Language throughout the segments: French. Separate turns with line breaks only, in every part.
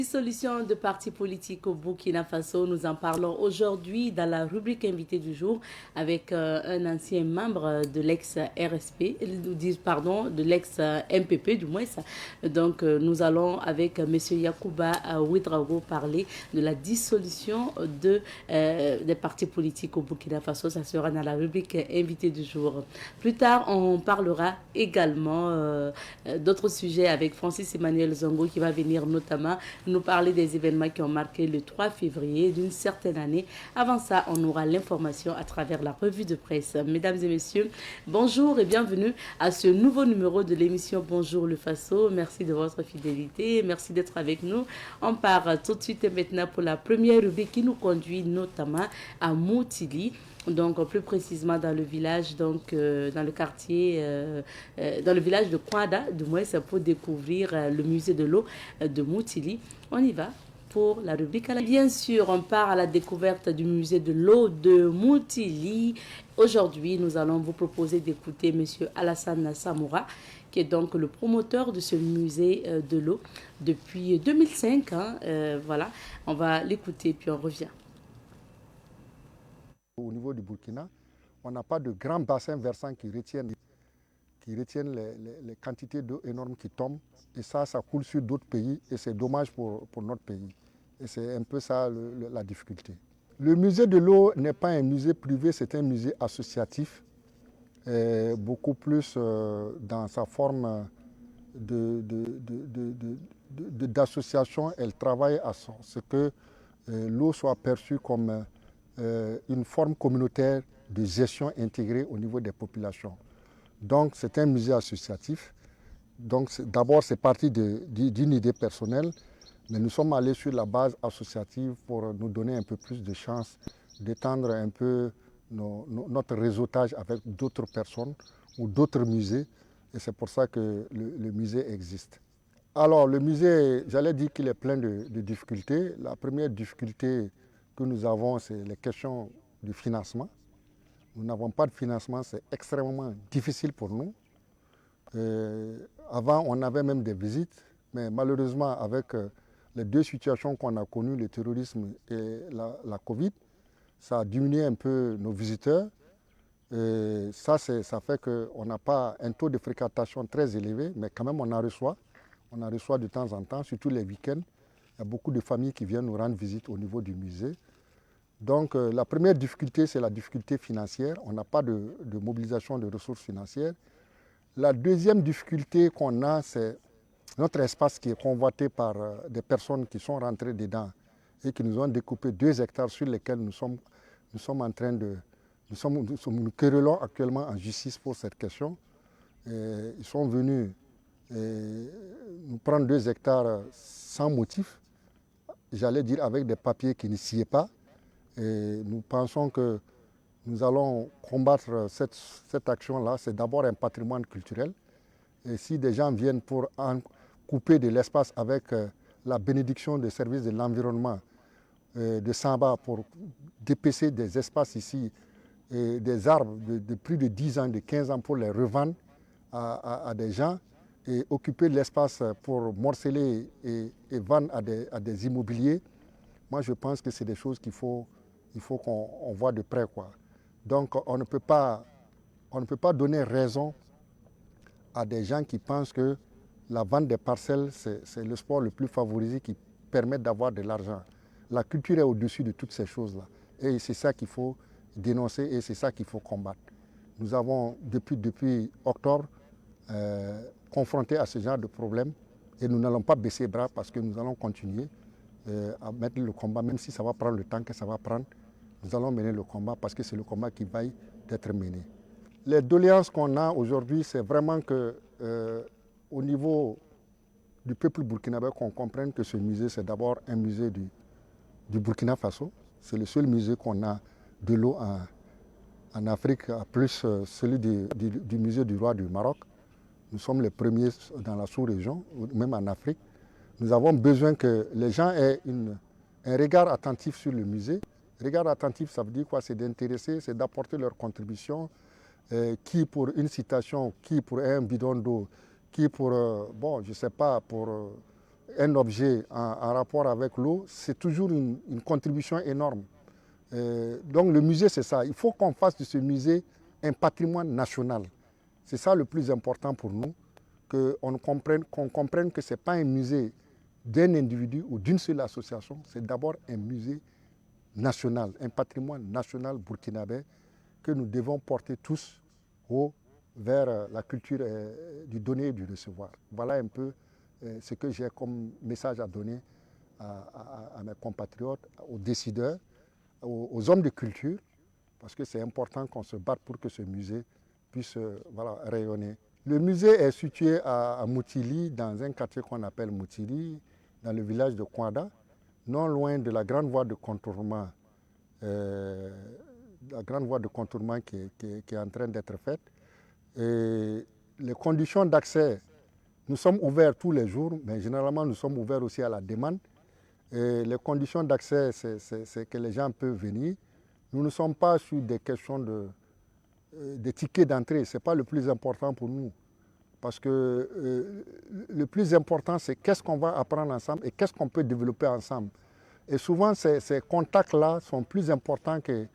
Dissolution de partis politiques au Burkina Faso, nous en parlons aujourd'hui dans la rubrique invité du jour avec un ancien membre de l'ex-RSP, pardon, de l'ex-MPP du moins. Donc nous allons avec M. Yacouba Ouedraogo parler de la dissolution des partis politiques au Burkina Faso. Ça sera dans la rubrique invité du jour. Plus tard, on parlera également d'autres sujets avec Francis Emmanuel Zongo qui va venir notamment nous parler des événements qui ont marqué le 3 février d'une certaine année. Avant ça, on aura l'information à travers la revue de presse. Mesdames et messieurs, bonjour et bienvenue à ce nouveau numéro de l'émission Bonjour le Faso. Merci de votre fidélité, merci d'être avec nous. On part tout de suite et maintenant pour la première rubrique qui nous conduit notamment à Moutili. Donc plus précisément dans le village, donc dans le quartier, dans le village de Kwada, du moins c'est pour découvrir le musée de l'eau de Moutili. On y va pour la rubrique à la... Bien sûr, on part à la découverte du musée de l'eau de Moutili. Aujourd'hui, nous allons vous proposer d'écouter M. Alassane Samoura, qui est donc le promoteur de ce musée de l'eau depuis 2005. Voilà, on va l'écouter puis on revient.
Au niveau du Burkina, on n'a pas de grands bassins versants qui retiennent les quantités d'eau énormes qui tombent. Et ça coule sur d'autres pays et c'est dommage pour notre pays. Et c'est un peu ça la difficulté. Le musée de l'eau n'est pas un musée privé, c'est un musée associatif, beaucoup plus dans sa forme d'association. Elle travaille à ce que l'eau soit perçue comme une forme communautaire de gestion intégrée au niveau des populations. Donc c'est un musée associatif. Donc d'abord c'est parti d'une idée personnelle, mais nous sommes allés sur la base associative pour nous donner un peu plus de chance d'étendre un peu notre réseautage avec d'autres personnes ou d'autres musées. Et c'est pour ça que le musée existe. Alors le musée, j'allais dire qu'il est plein de difficultés. La première difficulté que nous avons, c'est les questions du financement. Nous n'avons pas de financement, c'est extrêmement difficile pour nous. Avant, on avait même des visites, mais malheureusement, avec les deux situations qu'on a connues, le terrorisme et la Covid, ça a diminué un peu nos visiteurs. Et ça fait qu'on n'a pas un taux de fréquentation très élevé, mais quand même on en reçoit. On en reçoit de temps en temps, surtout les week-ends. Il y a beaucoup de familles qui viennent nous rendre visite au niveau du musée. Donc la première difficulté, c'est la difficulté financière. On n'a pas de mobilisation de ressources financières. La deuxième difficulté qu'on a, c'est notre espace qui est convoité par des personnes qui sont rentrées dedans et qui nous ont découpé 2 hectares sur lesquels nous sommes en train de... Nous querellons actuellement en justice pour cette question. Et ils sont venus nous prendre 2 hectares sans motif, j'allais dire avec des papiers qui ne sciaient pas. Et nous pensons que nous allons combattre cette action-là. C'est d'abord un patrimoine culturel. Et si des gens viennent pour en couper de l'espace avec la bénédiction des services de l'environnement de Samba pour dépecer des espaces ici, et des arbres de plus de 10 ans, de 15 ans pour les revendre à des gens et occuper l'espace pour morceler et vendre à des immobiliers, moi je pense que c'est des choses qu'il faut qu'on voit de près, quoi. Donc on ne peut pas donner raison à des gens qui pensent que la vente des parcelles, c'est le sport le plus favorisé qui permet d'avoir de l'argent. La culture est au-dessus de toutes ces choses-là. Et c'est ça qu'il faut dénoncer et c'est ça qu'il faut combattre. Nous avons, depuis octobre, confronté à ce genre de problème et nous n'allons pas baisser les bras parce que nous allons continuer à mettre le combat, même si ça va prendre le temps que ça va prendre. Nous allons mener le combat parce que c'est le combat qui va être mené. Les doléances qu'on a aujourd'hui, c'est vraiment que au niveau du peuple burkinabé, qu'on comprenne que ce musée, c'est d'abord un musée du Burkina Faso. C'est le seul musée qu'on a de l'eau en Afrique, plus celui du musée du roi du Maroc. Nous sommes les premiers dans la sous-région, même en Afrique. Nous avons besoin que les gens aient un regard attentif sur le musée. Regard attentif, ça veut dire quoi? C'est d'intéresser, c'est d'apporter leur contribution. Qui pour une citation, qui pour un bidon d'eau, qui pour, bon, je ne sais pas, pour un objet en rapport avec l'eau, c'est toujours une contribution énorme. Donc le musée, c'est ça. Il faut qu'on fasse de ce musée un patrimoine national. C'est ça le plus important pour nous, qu'on comprenne que ce n'est pas un musée d'un individu ou d'une seule association, c'est d'abord un musée national, un patrimoine national burkinabé que nous devons porter tous vers la culture du donner et du recevoir. Voilà un peu ce que j'ai comme message à donner à mes compatriotes, aux décideurs, aux hommes de culture, parce que c'est important qu'on se batte pour que ce musée puisse rayonner. Le musée est situé à Moutili, dans un quartier qu'on appelle Moutili, dans le village de Kouada, non loin de la grande voie de contournement, qui est en train d'être faite. Et les conditions d'accès, nous sommes ouverts tous les jours, mais généralement nous sommes ouverts aussi à la demande. Et les conditions d'accès, c'est que les gens peuvent venir. Nous ne sommes pas sur des questions de tickets d'entrée, ce n'est pas le plus important pour nous. Parce que le plus important, c'est qu'est-ce qu'on va apprendre ensemble et qu'est-ce qu'on peut développer ensemble. Et souvent, ces contacts-là sont plus importants que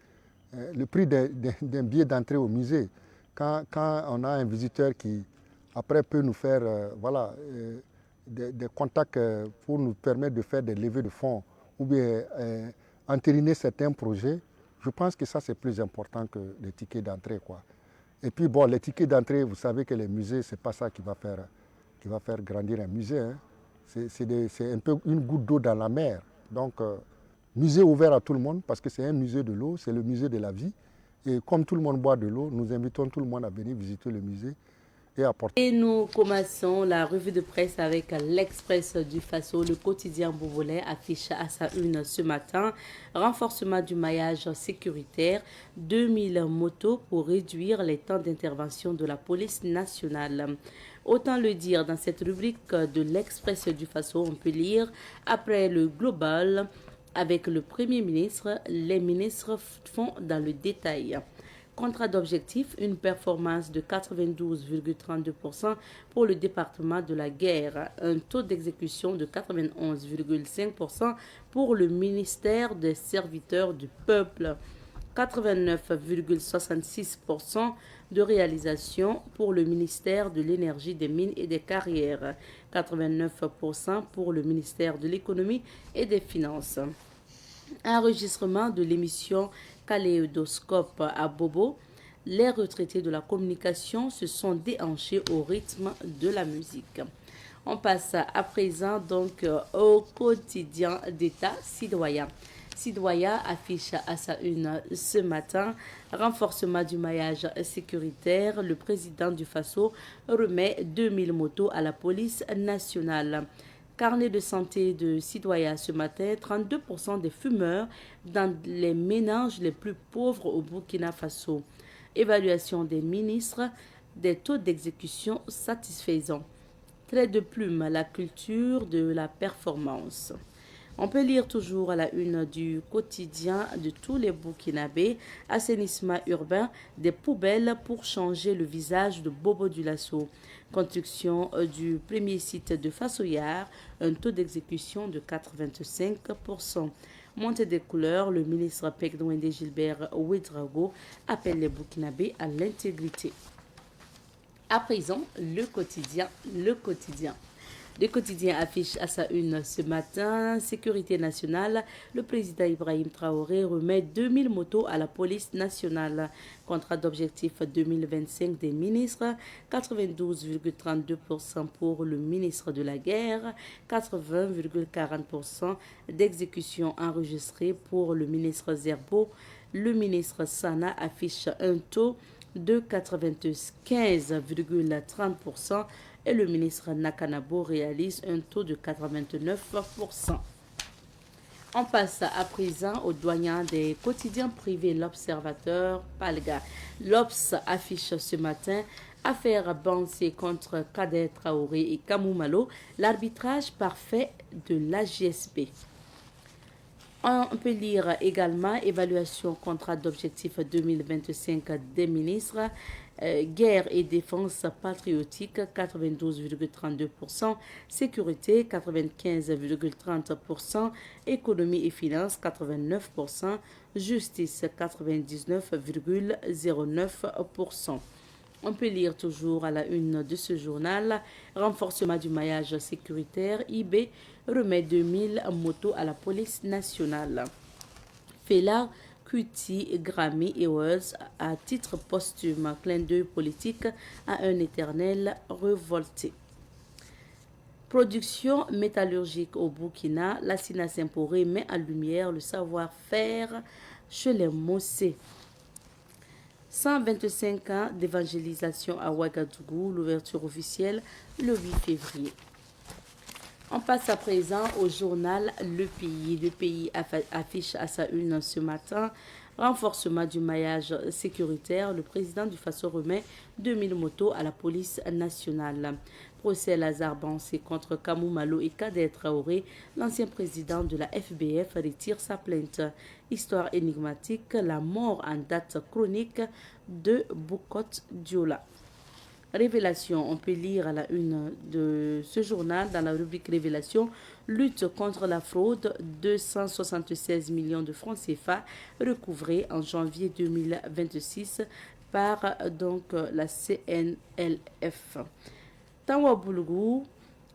le prix d'un billet d'entrée au musée. Quand on a un visiteur qui, après, peut nous faire des contacts pour nous permettre de faire des levées de fonds ou bien entériner certains projets, je pense que ça, c'est plus important que les tickets d'entrée, quoi. Et puis, bon, les tickets d'entrée, vous savez que les musées, ce n'est pas ça qui va faire grandir un musée. Hein. C'est un peu une goutte d'eau dans la mer. Donc, musée ouvert à tout le monde, parce que c'est un musée de l'eau, c'est le musée de la vie. Et comme tout le monde boit de l'eau, nous invitons tout le monde à venir visiter le musée et apporter.
Et nous commençons la revue de presse avec l'Express du Faso. Le quotidien bourvolais affiche à sa une ce matin renforcement du maillage sécuritaire, 2000 motos pour réduire les temps d'intervention de la police nationale. Autant le dire, dans cette rubrique de l'Express du Faso, on peut lire après le global avec le Premier ministre, les ministres font dans le détail. Contrat d'objectif, une performance de 92,32% pour le département de la guerre, un taux d'exécution de 91,5% pour le ministère des serviteurs du peuple, 89,66% de réalisation pour le ministère de l'énergie, des mines et des carrières, 89% pour le ministère de l'économie et des finances. Enregistrement de l'émission Kaléidoscope à Bobo, les retraités de la communication se sont déhanchés au rythme de la musique. On passe à présent donc au quotidien d'État Sidoya. Sidoya affiche à sa une ce matin renforcement du maillage sécuritaire. Le président du Faso remet 2000 motos à la police nationale. Carnet de santé de Sidoya ce matin, 32% des fumeurs dans les ménages les plus pauvres au Burkina Faso. Évaluation des ministres, des taux d'exécution satisfaisants. Trait de plume, la culture de la performance. On peut lire toujours à la une du quotidien de tous les Burkinabés, assainissement urbain, des poubelles pour changer le visage de Bobo Dioulasso. Construction du premier site de Fassoyar, un taux d'exécution de 85%. Montée des couleurs, le ministre Pekdouende Gilbert Ouedraogo appelle les Burkinabés à l'intégrité. À présent, le quotidien. Le quotidien affiche à sa une ce matin, sécurité nationale, le président Ibrahim Traoré remet 2000 motos à la police nationale. Contrat d'objectif 2025 des ministres, 92,32% pour le ministre de la guerre, 80,40% d'exécution enregistrée pour le ministre Zerbo. Le ministre Sana affiche un taux de 95,30% et le ministre Nakanabo réalise un taux de 89%. On passe à présent au doyen des quotidiens privés, l'Observateur Palga. L'Obs affiche ce matin affaire Bansé contre Kader Traoré et Kamou Malo, l'arbitrage parfait de l'AGSP. On peut lire également évaluation contrat d'objectifs 2025 des ministres, guerre et défense patriotique 92,32%, sécurité 95,30%, économie et finances 89%, justice 99,09%. On peut lire toujours à la une de ce journal, renforcement du maillage sécuritaire, IB remet 2000 motos à la police nationale. Fela, Kuti, Grammy et Wells à titre posthume, clin d'œil politique à un éternel révolté. Production métallurgique au Burkina, la Sina Saint-Poré met en lumière le savoir-faire chez les Mossé. 125 ans d'évangélisation à Ouagadougou, l'ouverture officielle le 8 février. On passe à présent au journal Le Pays. Le Pays affiche à sa une ce matin renforcement du maillage sécuritaire. Le président du Faso remet 2000 motos à la police nationale. Procès Lazare Bansé contre Kamou Malo et Kader Traoré. L'ancien président de la FBF retire sa plainte. Histoire énigmatique, la mort en date chronique de Bukot Diola. Révélation, on peut lire à la une de ce journal dans la rubrique Révélation, lutte contre la fraude, 276 millions de francs CFA recouvrés en janvier 2026 par donc la CNLF. Tawaboulgou,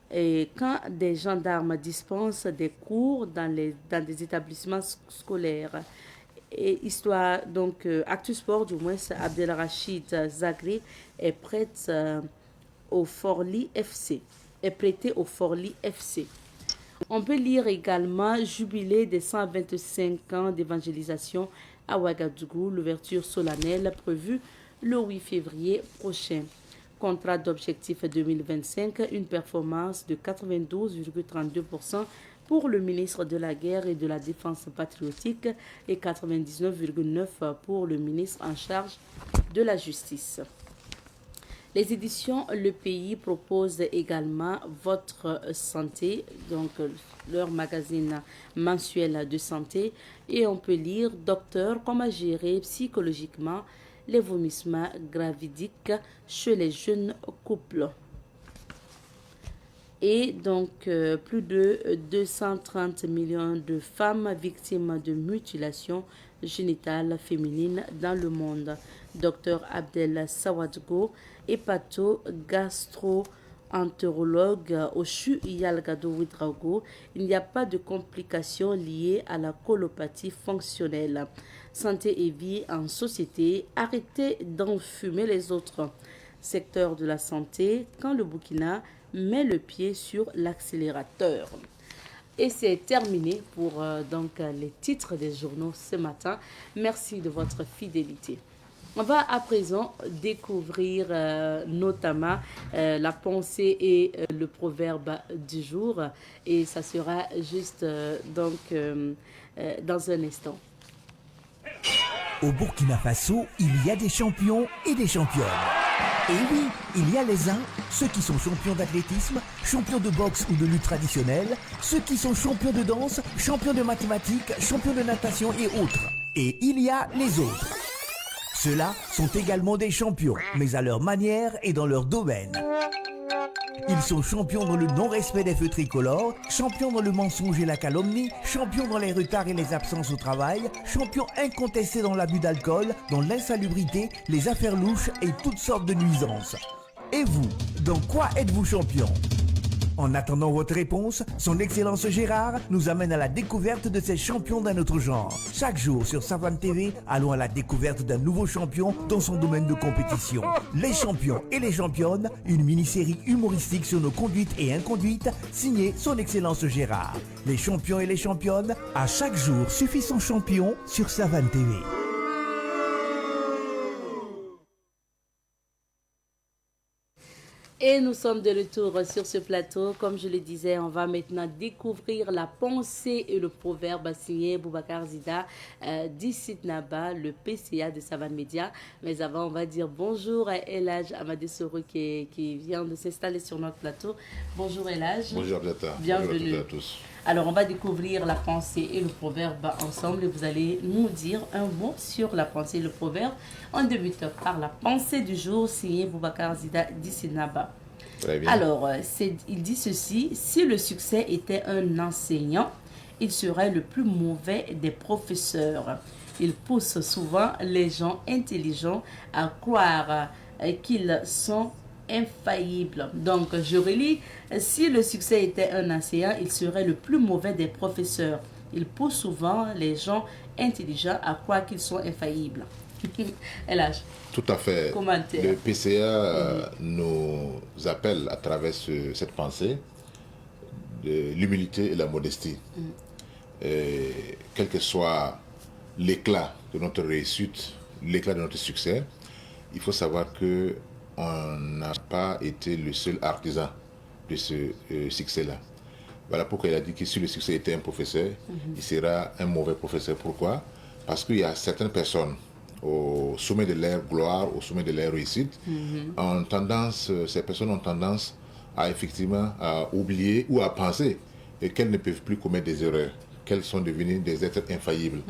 et quand des gendarmes dispensent des cours dans des établissements scolaires. Et histoire, donc, Actu Sport, du moins, Abdelrachid Zagri est prête au Forli FC. Est prêté au Forli FC. On peut lire également Jubilé des 125 ans d'évangélisation à Ouagadougou, l'ouverture solennelle prévue le 8 février prochain. Contrat d'objectif 2025, une performance de 92,32% pour le ministre de la Guerre et de la Défense patriotique et 99,9% pour le ministre en charge de la Justice. Les éditions Le Pays proposent également Votre Santé, donc leur magazine mensuel de santé, et on peut lire Docteur, comment gérer psychologiquement les vomissements gravidiques chez les jeunes couples. Et donc, plus de 230 millions de femmes victimes de mutilation génitale féminine dans le monde. Dr Abdel Sawadgo, hépato-gastro-entérologue au CHU Yalgado Ouedraogo, il n'y a pas de complications liées à la colopathie fonctionnelle. Santé et vie en société, arrêtez d'enfumer les autres. Secteur de la santé, quand le Burkina met le pied sur l'accélérateur. Et c'est terminé pour donc les titres des journaux ce matin. Merci de votre fidélité. On va à présent découvrir notamment la pensée et le proverbe du jour. Et ça sera juste dans un instant.
Au Burkina Faso, il y a des champions et des championnes. Et oui, il y a les uns, ceux qui sont champions d'athlétisme, champions de boxe ou de lutte traditionnelle, ceux qui sont champions de danse, champions de mathématiques, champions de natation et autres. Et il y a les autres. Ceux-là sont également des champions, mais à leur manière et dans leur domaine. Ils sont champions dans le non-respect des feux tricolores, champions dans le mensonge et la calomnie, champions dans les retards et les absences au travail, champions incontestés dans l'abus d'alcool, dans l'insalubrité, les affaires louches et toutes sortes de nuisances. Et vous, dans quoi êtes-vous champion ? En attendant votre réponse, son Excellence Gérard nous amène à la découverte de ces champions d'un autre genre. Chaque jour sur Savane TV, allons à la découverte d'un nouveau champion dans son domaine de compétition. Les champions et les championnes, une mini-série humoristique sur nos conduites et inconduites, signée son Excellence Gérard. Les champions et les championnes, à chaque jour suffit son champion sur Savane TV.
Et nous sommes de retour sur ce plateau. Comme je le disais, on va maintenant découvrir la pensée et le proverbe signé Boubacar Zida d'Issit Naba, le PCA de Savane Média. Mais avant, on va dire bonjour à Elhaj Amadé Soro qui vient de s'installer sur notre plateau. Bonjour Elhaj.
Bonjour Data.
Bienvenue.
Bonjour à tous.
Alors, on va découvrir la pensée et le proverbe ensemble et vous allez nous dire un mot sur la pensée et le proverbe. On débute par la pensée du jour, signée Boubacar Zida Dissinaba.
Très bien.
Alors, il dit ceci: si le succès était un enseignant, il serait le plus mauvais des professeurs. Il pousse souvent les gens intelligents à croire qu'ils sont infaillibles. Donc, je relis: si le succès était un enseignant, il serait le plus mauvais des professeurs. Il pousse souvent les gens intelligents à croire qu'ils sont infaillibles. LH.
Tout à fait.
Commentaire.
Le PCA nous appelle à travers cette pensée de l'humilité et la modestie. Quel que soit l'éclat de notre réussite, l'éclat de notre succès, il faut savoir que on n'a pas été le seul artisan de ce succès-là. Voilà pourquoi il a dit que si le succès était un professeur, il sera un mauvais professeur. Pourquoi? Parce qu'il y a certaines personnes au sommet de leur gloire, au sommet de leur réussite, ces personnes ont tendance à effectivement à oublier ou à penser qu'elles ne peuvent plus commettre des erreurs, qu'elles sont devenues des êtres infaillibles.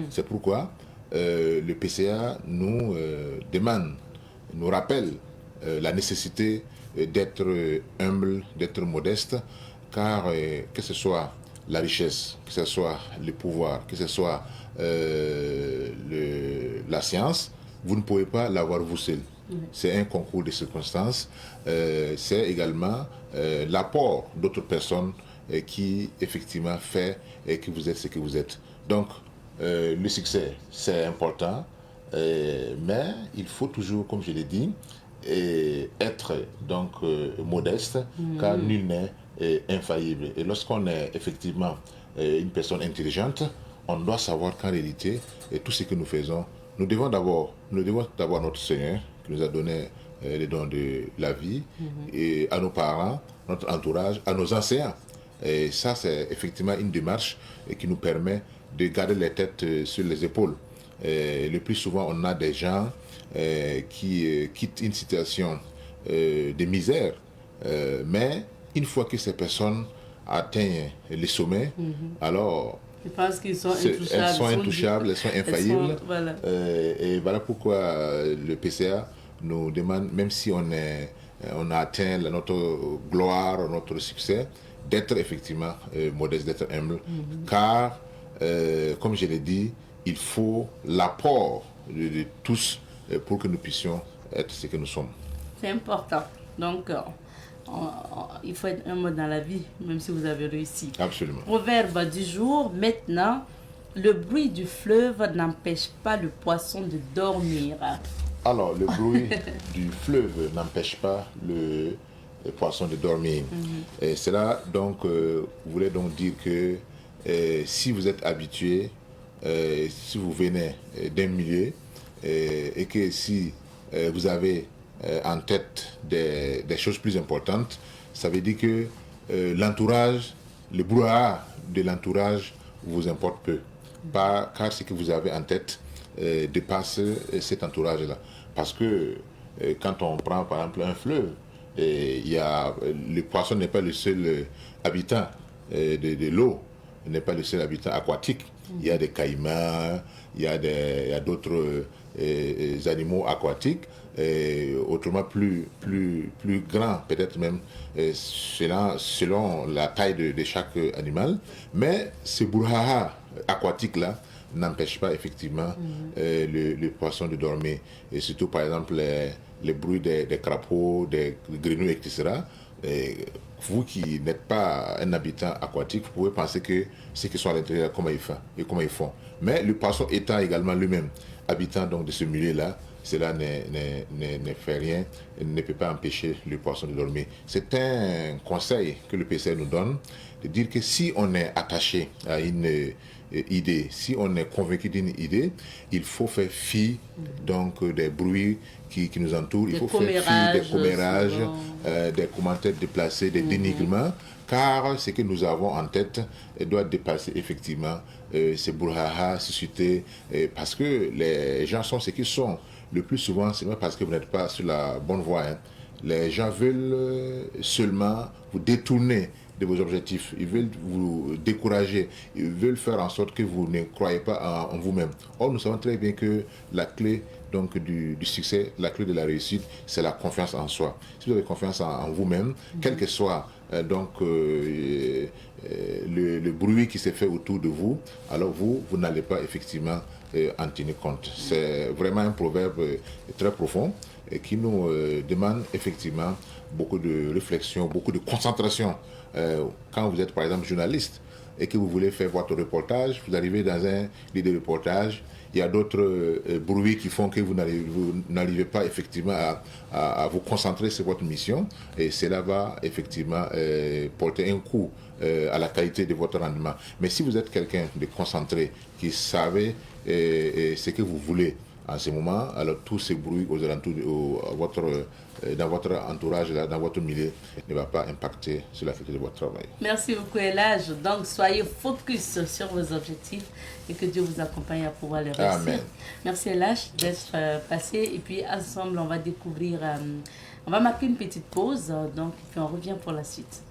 C'est pourquoi le PCA nous demande, nous rappelle la nécessité d'être humble, d'être modeste, car que ce soit la richesse, que ce soit le pouvoir, que ce soit la science, vous ne pouvez pas l'avoir vous seul. C'est un concours de circonstances. C'est également l'apport d'autres personnes qui effectivement fait que vous êtes ce que vous êtes. Donc, le succès, c'est important, mais il faut toujours, comme je l'ai dit, être donc modeste, car nul n'est infaillible. Et lorsqu'on est effectivement une personne intelligente, on doit savoir qu'en réalité, tout ce que nous faisons, nous devons d'abord notre Seigneur qui nous a donné les dons de la vie, et à nos parents, notre entourage, à nos enseignants. Et ça, c'est effectivement une démarche qui nous permet de garder les têtes sur les épaules. Le plus souvent, on a des gens qui quittent une situation de misère, mais une fois que ces personnes atteignent les sommets, alors
je pense qu'ils sont intouchables.
Elles sont intouchables, elles sont infaillibles.
Voilà.
Et voilà pourquoi le PCA nous demande, même si on a atteint notre gloire, notre succès, d'être effectivement modeste, d'être humble. Car, comme je l'ai dit, il faut l'apport de tous pour que nous puissions être ce que nous sommes.
C'est important. Donc, il faut être humble dans la vie, même si vous avez réussi.
Absolument.
Proverbe du jour, maintenant, le bruit du fleuve n'empêche pas le poisson de dormir.
Alors, le bruit du fleuve n'empêche pas le poisson de dormir. Et cela, donc, voulait donc dire que si vous êtes habitué, si vous venez d'un milieu, et que si vous avez en tête des choses plus importantes, ça veut dire que l'entourage, le brouhaha de l'entourage vous importe peu. Car ce que vous avez en tête dépasse cet entourage-là. Parce que quand on prend par exemple un fleuve, le poisson n'est pas le seul habitant de l'eau, n'est pas le seul habitant aquatique. Il y a des caïmans, il y a d'autres animaux aquatiques, autrement plus grands, peut-être même selon la taille de chaque animal. Mais ce brouhaha aquatique-là n'empêche pas effectivement le poisson de dormir. Et surtout, par exemple, les bruits des crapauds, des grenouilles, etc. Vous qui n'êtes pas un habitant aquatique, vous pouvez penser que ceux qui sont à l'intérieur, comment ils font. Mais le poisson étant également lui-même habitant donc de ce milieu-là, cela ne fait rien, ne peut pas empêcher le poisson de dormir. C'est un conseil que le PCA nous donne, de dire que si on est attaché à une idée, si on est convaincu d'une idée, il faut faire fi donc des bruits qui nous entourent, il faut faire fi des commérages, des commentaires déplacés, des dénigrements, car ce que nous avons en tête doit dépasser effectivement ces brouhaha suscités, parce que les gens sont ce qu'ils sont. Le plus souvent, c'est même parce que vous n'êtes pas sur la bonne voie. Les gens veulent seulement vous détourner de vos objectifs, ils veulent vous décourager, ils veulent faire en sorte que vous ne croyez pas en vous-même. Or, nous savons très bien que la clé donc, du succès, la clé de la réussite, c'est la confiance en soi. Si vous avez confiance en vous-même, quel que soit le bruit qui s'est fait autour de vous, alors vous n'allez pas effectivement en tenir compte. C'est vraiment un proverbe très profond et qui nous demande effectivement beaucoup de réflexion, beaucoup de concentration. Quand vous êtes par exemple journaliste et que vous voulez faire votre reportage, vous arrivez dans un lieu de reportage, il y a d'autres bruits qui font que vous n'arrivez pas effectivement à vous concentrer sur votre mission, et cela va effectivement porter un coup à la qualité de votre rendement. Mais si vous êtes quelqu'un de concentré, qui savait ce que vous voulez en ce moment, alors tous ces bruits aux alentours, dans votre entourage, dans votre milieu, ne va pas impacter sur la qualité de votre travail.
Merci beaucoup, Elhadj. Donc, soyez focus sur vos objectifs et que Dieu vous accompagne à pouvoir les réussir.
Amen.
Merci, Elhadj, d'être passé. Et puis, ensemble, on va découvrir... on va marquer une petite pause, donc, et puis on revient pour la suite.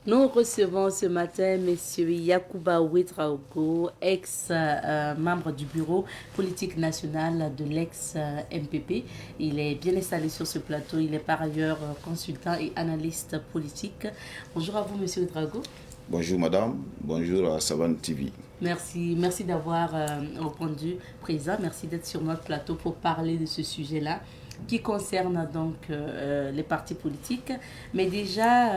Nous recevons ce matin M. Yacouba Ouedraogo, ex-membre du bureau politique national de l'ex-MPP. Il est bien installé sur ce plateau. Il est par ailleurs consultant et analyste politique. Bonjour à vous, M. Ouedraogo.
Bonjour madame, bonjour à Savane TV.
Merci d'avoir répondu présent. Merci d'être sur notre plateau pour parler de ce sujet-là qui concerne donc les partis politiques. Mais déjà,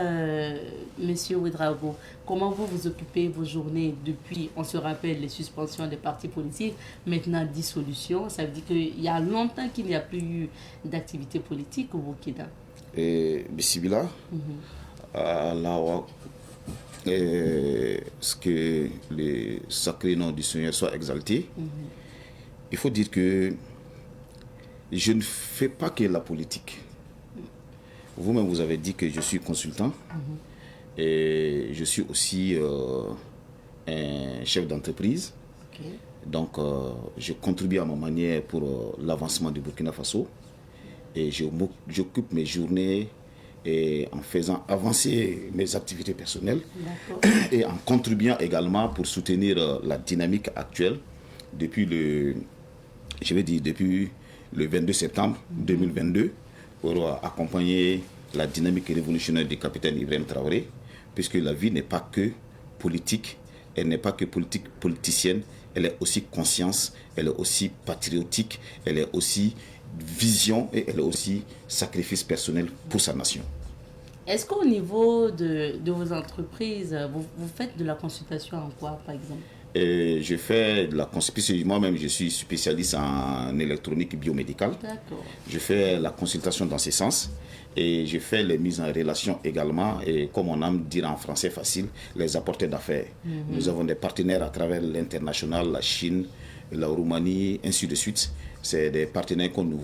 Monsieur Ouedraogo, comment vous vous occupez vos journées depuis, on se rappelle, les suspensions des partis politiques, maintenant dissolution? Ça veut dire qu'il y a longtemps qu'il n'y a plus eu d'activité politique au Burkina.
Bissibila, ce que le sacré nom du Seigneur soit exalté. Il faut dire que je ne fais pas que la politique. Vous-même, vous avez dit que je suis consultant et je suis aussi un chef d'entreprise. Okay. Donc, je contribue à ma manière pour l'avancement du Burkina Faso et j'occupe mes journées en faisant avancer mes activités personnelles et en contribuant également pour soutenir la dynamique actuelle depuis le 22 septembre 2022 pour accompagner la dynamique révolutionnaire du capitaine Ibrahim Traoré, puisque la vie n'est pas que politique, elle n'est pas que politicienne, elle est aussi conscience, elle est aussi patriotique, elle est aussi vision et elle est aussi sacrifice personnel pour sa nation.
Est-ce qu'au niveau de vos entreprises, vous faites de la consultation en quoi, par exemple?
Je fais de la consultation, moi-même je suis spécialiste en électronique biomédicale. D'accord. Je fais la consultation dans ce sens et je fais les mises en relation également et comme on aime dire en français facile, les apporteurs d'affaires. Nous avons des partenaires à travers l'international, la Chine, la Roumanie, ainsi de suite. C'est des partenaires que nous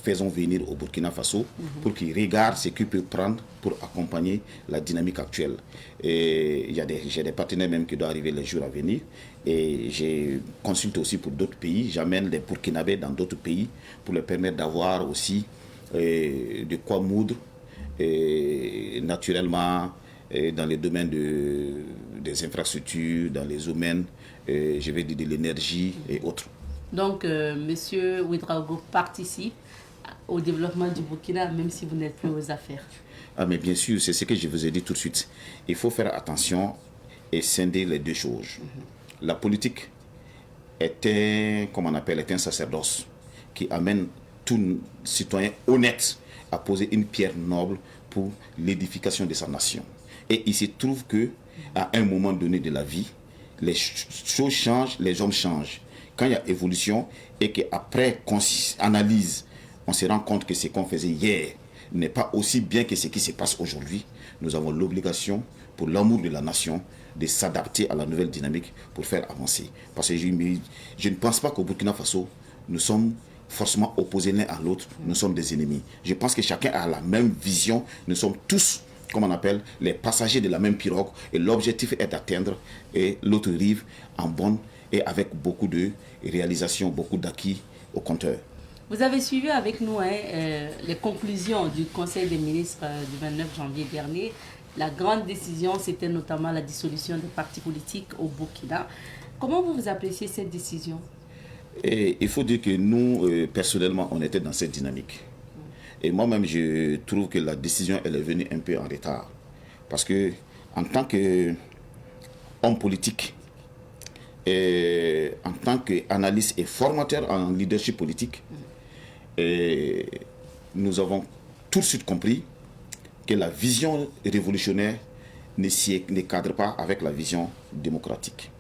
faisons venir au Burkina Faso pour qu'ils regardent ce qu'ils peuvent prendre pour accompagner la dynamique actuelle. Et j'ai des partenaires même qui doivent arriver les jours à venir. Et je consulte aussi pour d'autres pays. J'amène les Burkinabés dans d'autres pays pour leur permettre d'avoir aussi de quoi moudre naturellement dans les domaines des infrastructures, dans les domaines, je vais dire, de l'énergie et autres.
Donc, Monsieur Ouedraogo participe au développement du Burkina, même si vous n'êtes plus aux affaires.
Ah, mais bien sûr, c'est ce que je vous ai dit tout de suite. Il faut faire attention et scinder les deux choses. La politique est un sacerdoce qui amène tout citoyen honnête à poser une pierre noble pour l'édification de sa nation. Et il se trouve que à un moment donné de la vie, les choses changent, les hommes changent. Quand il y a évolution et qu'après analyse, on se rend compte que ce qu'on faisait hier n'est pas aussi bien que ce qui se passe aujourd'hui, nous avons l'obligation, pour l'amour de la nation, de s'adapter à la nouvelle dynamique pour faire avancer. Parce que je ne pense pas qu'au Burkina Faso, nous sommes forcément opposés l'un à l'autre, nous sommes des ennemis. Je pense que chacun a la même vision, nous sommes tous, comme on appelle, les passagers de la même pirogue, et l'objectif est d'atteindre l'autre rive en bonne et avec beaucoup de réalisations, beaucoup d'acquis au compteur.
Vous avez suivi avec nous les conclusions du Conseil des ministres du 29 janvier dernier La grande décision, c'était notamment la dissolution des partis politiques au Burkina. Comment vous appréciez cette décision?
Et il faut dire que nous, personnellement, on était dans cette dynamique. Et moi-même, je trouve que la décision, elle est venue un peu en retard. Parce que, en tant qu'homme politique, et en tant qu'analyste et formateur en leadership politique, et nous avons tout de suite compris que la vision révolutionnaire ne cadre pas avec la vision démocratique.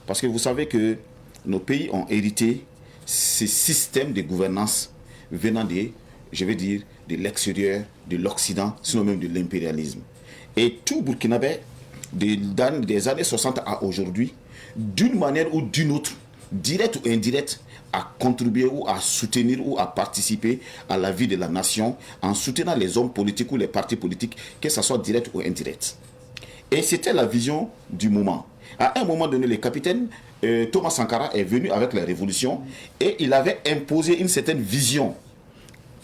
Parce que vous savez que nos pays ont hérité ces systèmes de gouvernance venant de l'extérieur, de l'Occident, sinon même de l'impérialisme. Et tout Burkinabé, des années 60 à aujourd'hui, d'une manière ou d'une autre, directe ou indirecte, à contribuer ou à soutenir ou à participer à la vie de la nation en soutenant les hommes politiques ou les partis politiques, que ce soit direct ou indirect. Et c'était la vision du moment. À un moment donné, le capitaine Thomas Sankara est venu avec la révolution et il avait imposé une certaine vision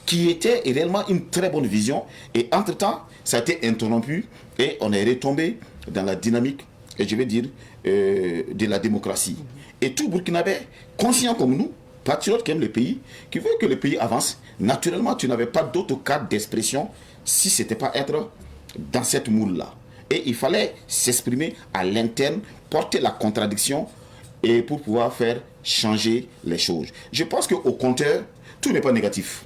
qui était réellement une très bonne vision. Et entre-temps, ça a été interrompu et on est retombé dans la dynamique, et je vais dire, de la démocratie. Et tout Burkinabé, conscient comme nous, patriote qui aime le pays, qui veut que le pays avance, naturellement, tu n'avais pas d'autre cadre d'expression si ce n'était pas être dans cette moule-là. Et il fallait s'exprimer à l'interne, porter la contradiction et pour pouvoir faire changer les choses. Je pense qu'au contraire, tout n'est pas négatif.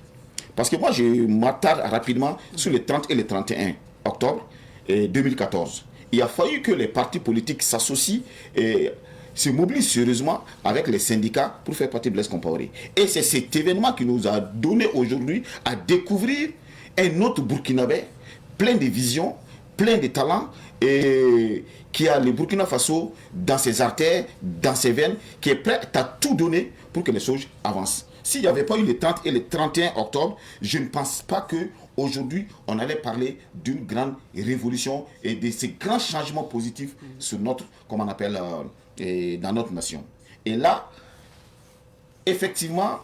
Parce que moi, je m'attarde rapidement sur les 30 et les 31 octobre 2014. Il a fallu que les partis politiques s'associent et se mobilisent sérieusement avec les syndicats pour faire partie de Blaise Compaoré. Et c'est cet événement qui nous a donné aujourd'hui à découvrir un autre Burkinabé plein de visions, plein de talents, et qui a le Burkina Faso dans ses artères, dans ses veines, qui est prêt à tout donner pour que les choses avancent. S'il n'y avait pas eu les 30 et les 31 octobre, je ne pense pas qu'aujourd'hui, on allait parler d'une grande révolution et de ces grands changements positifs sur notre, comme on appelle, dans notre nation. Et là, effectivement,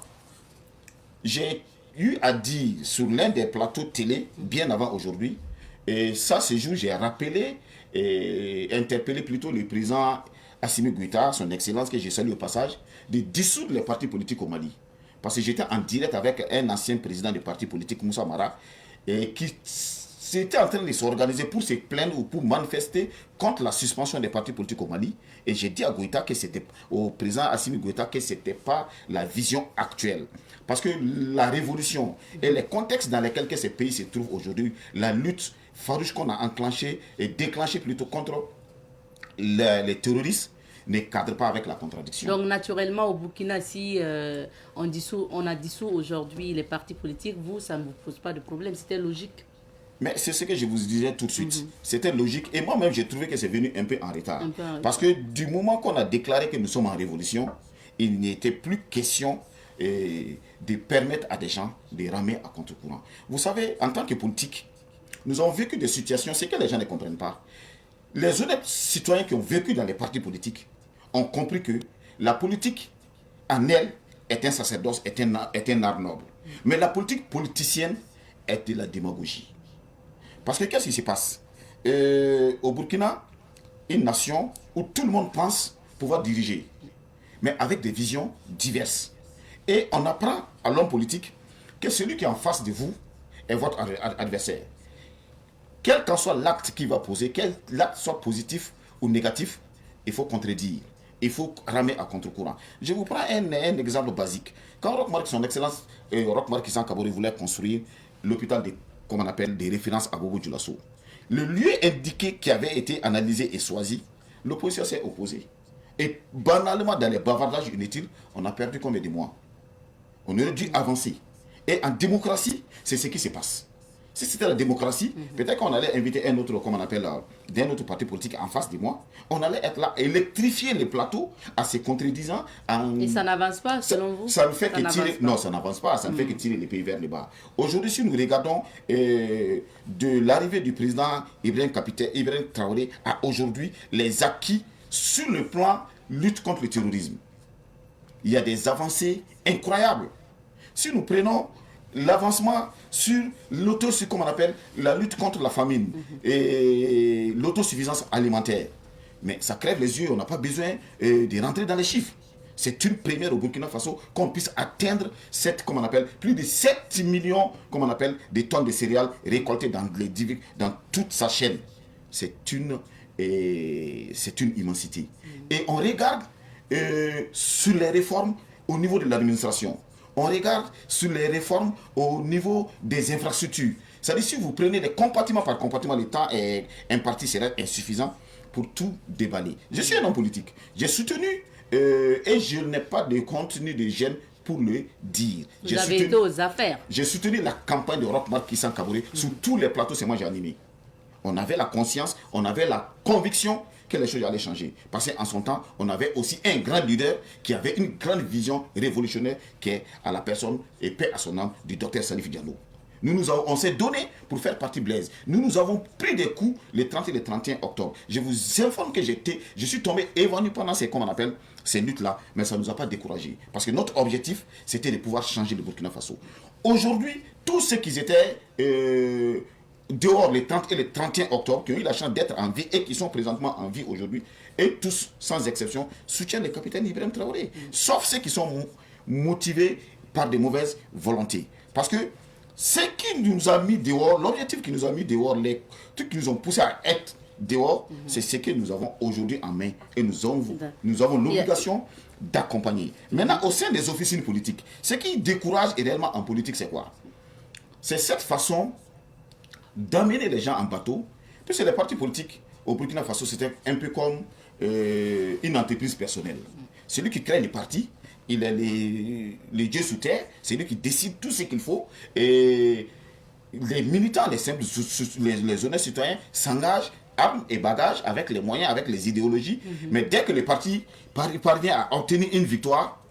j'ai eu à dire sur l'un des plateaux télé, bien avant aujourd'hui, et ça, ce jour, j'ai rappelé et interpellé plutôt le président Assimi Goïta, son excellence, que j'ai salué au passage, de dissoudre les partis politiques au Mali. Parce que j'étais en direct avec un ancien président du parti politique, Moussa Mara, et qui était en train de s'organiser pour se plaindre ou pour manifester contre la suspension des partis politiques au Mali. Et j'ai dit à Goïta que c'était, au président Assimi Goïta, que ce n'était pas la vision actuelle. Parce que la révolution et les contextes dans lesquels ces pays se trouvent aujourd'hui, la lutte farouche qu'on a enclenchée et déclenchée plutôt contre les terroristes, ne cadre pas avec la contradiction.
Donc naturellement au Burkina, si on a dissous aujourd'hui les partis politiques, vous, ça ne vous pose pas de problème, c'était logique.
Mais c'est ce que je vous disais tout de suite. C'était logique. Et moi-même, j'ai trouvé que c'est venu un peu en retard. Parce que du moment qu'on a déclaré que nous sommes en révolution, il n'était plus question de permettre à des gens de ramer à contre-courant. Vous savez, en tant que politique, nous avons vécu des situations, c'est que les gens ne comprennent pas. Les honnêtes citoyens qui ont vécu dans les partis politiques ont compris que la politique, en elle, est un sacerdoce, est un art noble. Mais la politique politicienne est de la démagogie. Parce que qu'est-ce qui se passe au Burkina, une nation où tout le monde pense pouvoir diriger, mais avec des visions diverses. Et on apprend à l'homme politique que celui qui est en face de vous est votre adversaire. Quel qu'en soit l'acte qu'il va poser, quel l'acte soit positif ou négatif, il faut contredire. Il faut ramer à contre-courant. Je vous prends un exemple basique. Quand Roch-Marc, son excellence, Roch-Marc Christian Kaboré voulait construire l'hôpital comme on appelle, des références à Bobo Dioulasso, le lieu indiqué qui avait été analysé et choisi, l'opposition s'est opposée. Et banalement, dans les bavardages inutiles, on a perdu combien de mois? On aurait dû avancer. Et en démocratie, c'est ce qui se passe. Si c'était la démocratie, peut-être qu'on allait inviter un autre, comme on appelle, d'un autre parti politique en face de moi. On allait être là, électrifier les plateaux en se contredisant.
Et ça n'avance pas, selon vous?
Ça ne fait que tirer. Non, ça n'avance pas. Ça ne fait que tirer les pays vers le bas. Aujourd'hui, si nous regardons de l'arrivée du président Ibrahim Traoré à aujourd'hui, les acquis sur le plan lutte contre le terrorisme, il y a des avancées incroyables. Si nous prenons l'avancement sur comment on appelle, la lutte contre la famine et l'autosuffisance alimentaire. Mais ça crève les yeux, on n'a pas besoin de rentrer dans les chiffres. C'est une première au Burkina Faso qu'on puisse atteindre comment on appelle, plus de 7 millions de tonnes de céréales récoltées dans toute sa chaîne. C'est une immensité. Et on regarde sur les réformes au niveau de l'administration. On regarde sur les réformes au niveau des infrastructures. C'est-à-dire, si vous prenez les compartiment par compartiment, le temps imparti serait insuffisant pour tout déballer. Je suis un homme politique. J'ai soutenu et je n'ai pas de contenu de gêne pour le dire.
Vous avez été aux affaires.
J'ai soutenu la campagne de Roch-Marc Christian Kaboré sur tous les plateaux, c'est moi qui j'ai animé. On avait la conscience, on avait la conviction que les choses allaient changer. Parce qu'en son temps, on avait aussi un grand leader qui avait une grande vision révolutionnaire qui est à la personne, et paix à son âme, du docteur Salif Diallo. On s'est donné pour faire partie Blaise. Nous avons pris des coups les 30 et les 31 octobre. Je vous informe que je suis tombé évanoui pendant ces luttes-là, mais ça ne nous a pas découragés. Parce que notre objectif, c'était de pouvoir changer le Burkina Faso. Aujourd'hui, tous ceux qui étaient dehors les 30 et les 31 octobre, qui ont eu la chance d'être en vie et qui sont présentement en vie aujourd'hui, et tous, sans exception, soutiennent le capitaine Ibrahim Traoré. Sauf ceux qui sont motivés par des mauvaises volontés. Parce que ce qui nous a mis dehors, l'objectif qui nous a mis dehors, les trucs qui nous ont poussé à être dehors, c'est ce que nous avons aujourd'hui en main. Et nous avons l'obligation d'accompagner. Maintenant, au sein des officines politiques, ce qui décourage réellement en politique, c'est quoi? C'est cette façon d'amener les gens en bateau, puisque les partis politiques au Burkina Faso, c'était un peu comme une entreprise personnelle. Celui qui crée les partis, il est les dieux sous terre, c'est lui qui décide tout ce qu'il faut, et les militants, les simples, les honnêtes citoyens s'engagent, armes et bagages, avec les moyens, avec les idéologies, mais dès que le parti parvient à obtenir une victoire,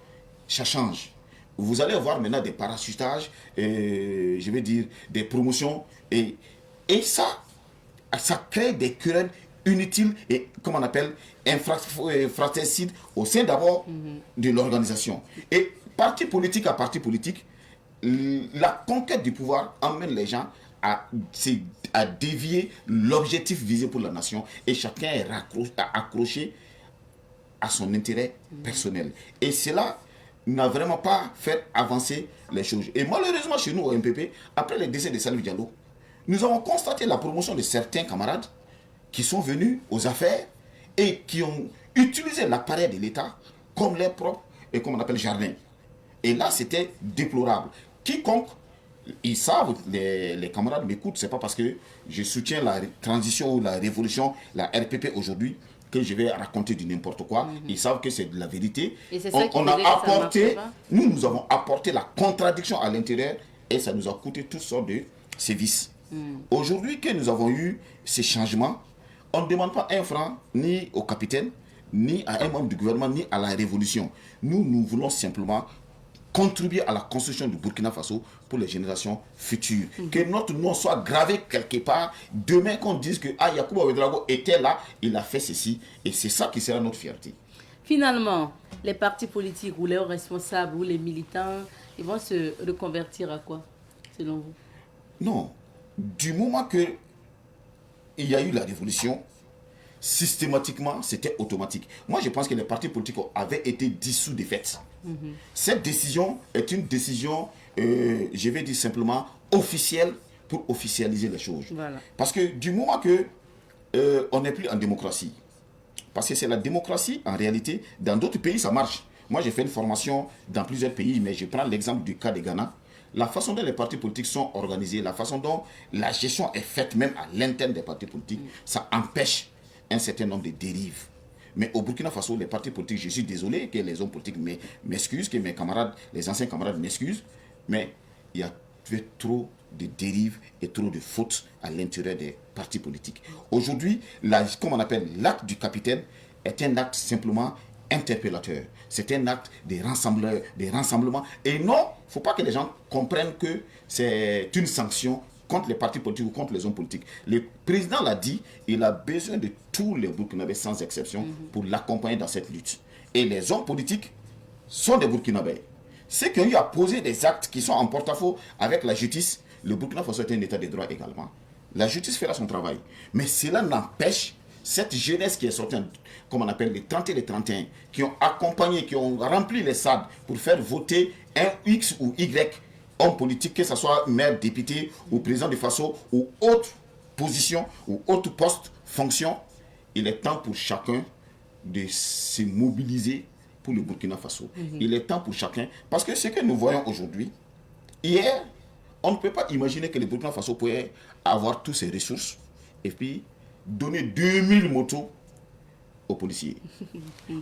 ça change. Vous allez voir maintenant des parachutages, je vais dire des promotions, et ça crée des querelles inutiles et, comme on appelle, fratricides au sein d'abord de l'organisation. Et parti politique à parti politique, la conquête du pouvoir emmène les gens à dévier l'objectif visé pour la nation, et chacun est accroché à son intérêt personnel. Et cela n'a vraiment pas fait avancer les choses. Et malheureusement, chez nous, au MPP, après le décès de Salif Diallo, nous avons constaté la promotion de certains camarades qui sont venus aux affaires et qui ont utilisé l'appareil de l'État comme leur propre, et comme on appelle, jardin. Et là, c'était déplorable. Quiconque, ils savent, les camarades m'écoutent, c'est pas parce que je soutiens la transition ou la révolution, la RPP aujourd'hui, que je vais raconter du n'importe quoi. Ils savent que c'est de la vérité.
Et c'est ça
nous avons apporté la contradiction à l'intérieur, et ça nous a coûté toutes sortes de sévices. Aujourd'hui que nous avons eu ces changements, on ne demande pas un franc ni au capitaine, ni à un membre du gouvernement, ni à la révolution. Nous voulons simplement contribuer à la construction du Burkina Faso pour les générations futures. Que notre nom soit gravé quelque part. Demain qu'on dise que Yakuba Ouédraogo était là, il a fait ceci. Et c'est ça qui sera notre fierté.
Finalement, les partis politiques ou leurs responsables ou les militants, ils vont se reconvertir à quoi, selon vous?
Non. Du moment que il y a eu la révolution, systématiquement, c'était automatique. Moi, je pense que les partis politiques avaient été dissous de fait. Cette décision est une décision, je vais dire simplement, officielle pour officialiser les choses.
Voilà.
Parce que du moment que on n'est plus en démocratie, parce que c'est la démocratie, en réalité, dans d'autres pays, ça marche. Moi, j'ai fait une formation dans plusieurs pays, mais je prends l'exemple du cas de Ghana. La façon dont les partis politiques sont organisés, la façon dont la gestion est faite même à l'interne des partis politiques, ça empêche un certain nombre de dérives. Mais au Burkina Faso, les partis politiques, je suis désolé que les hommes politiques m'excusent, que mes camarades, les anciens camarades m'excusent, mais il y a trop de dérives et trop de fautes à l'intérieur des partis politiques. Aujourd'hui, comme on appelle l'acte du capitaine, est un acte simplement interpellateur. C'est un acte des rassemblements. Et non, il ne faut pas que les gens comprennent que c'est une sanction contre les partis politiques ou contre les hommes politiques. Le président l'a dit, il a besoin de tous les Burkinabés sans exception pour l'accompagner dans cette lutte. Et les hommes politiques sont des Burkinabés. ceux qui ont eu à poser des actes qui sont en porte-à-faux avec la justice, le Burkina Faso est un état de droit également. La justice fera son travail. Mais cela n'empêche cette jeunesse qui est sortie, comme on appelle les 30 et les 31, qui ont accompagné, qui ont rempli les SAD pour faire voter un X ou Y homme politique, que ce soit maire, député ou président de Faso ou autre position ou autre poste, fonction. Il est temps pour chacun de se mobiliser pour le Burkina Faso. Il est temps pour chacun, parce que ce que nous voyons aujourd'hui, hier, on ne peut pas imaginer que le Burkina Faso pouvait avoir toutes ses ressources et puis donner 2000 motos aux policiers.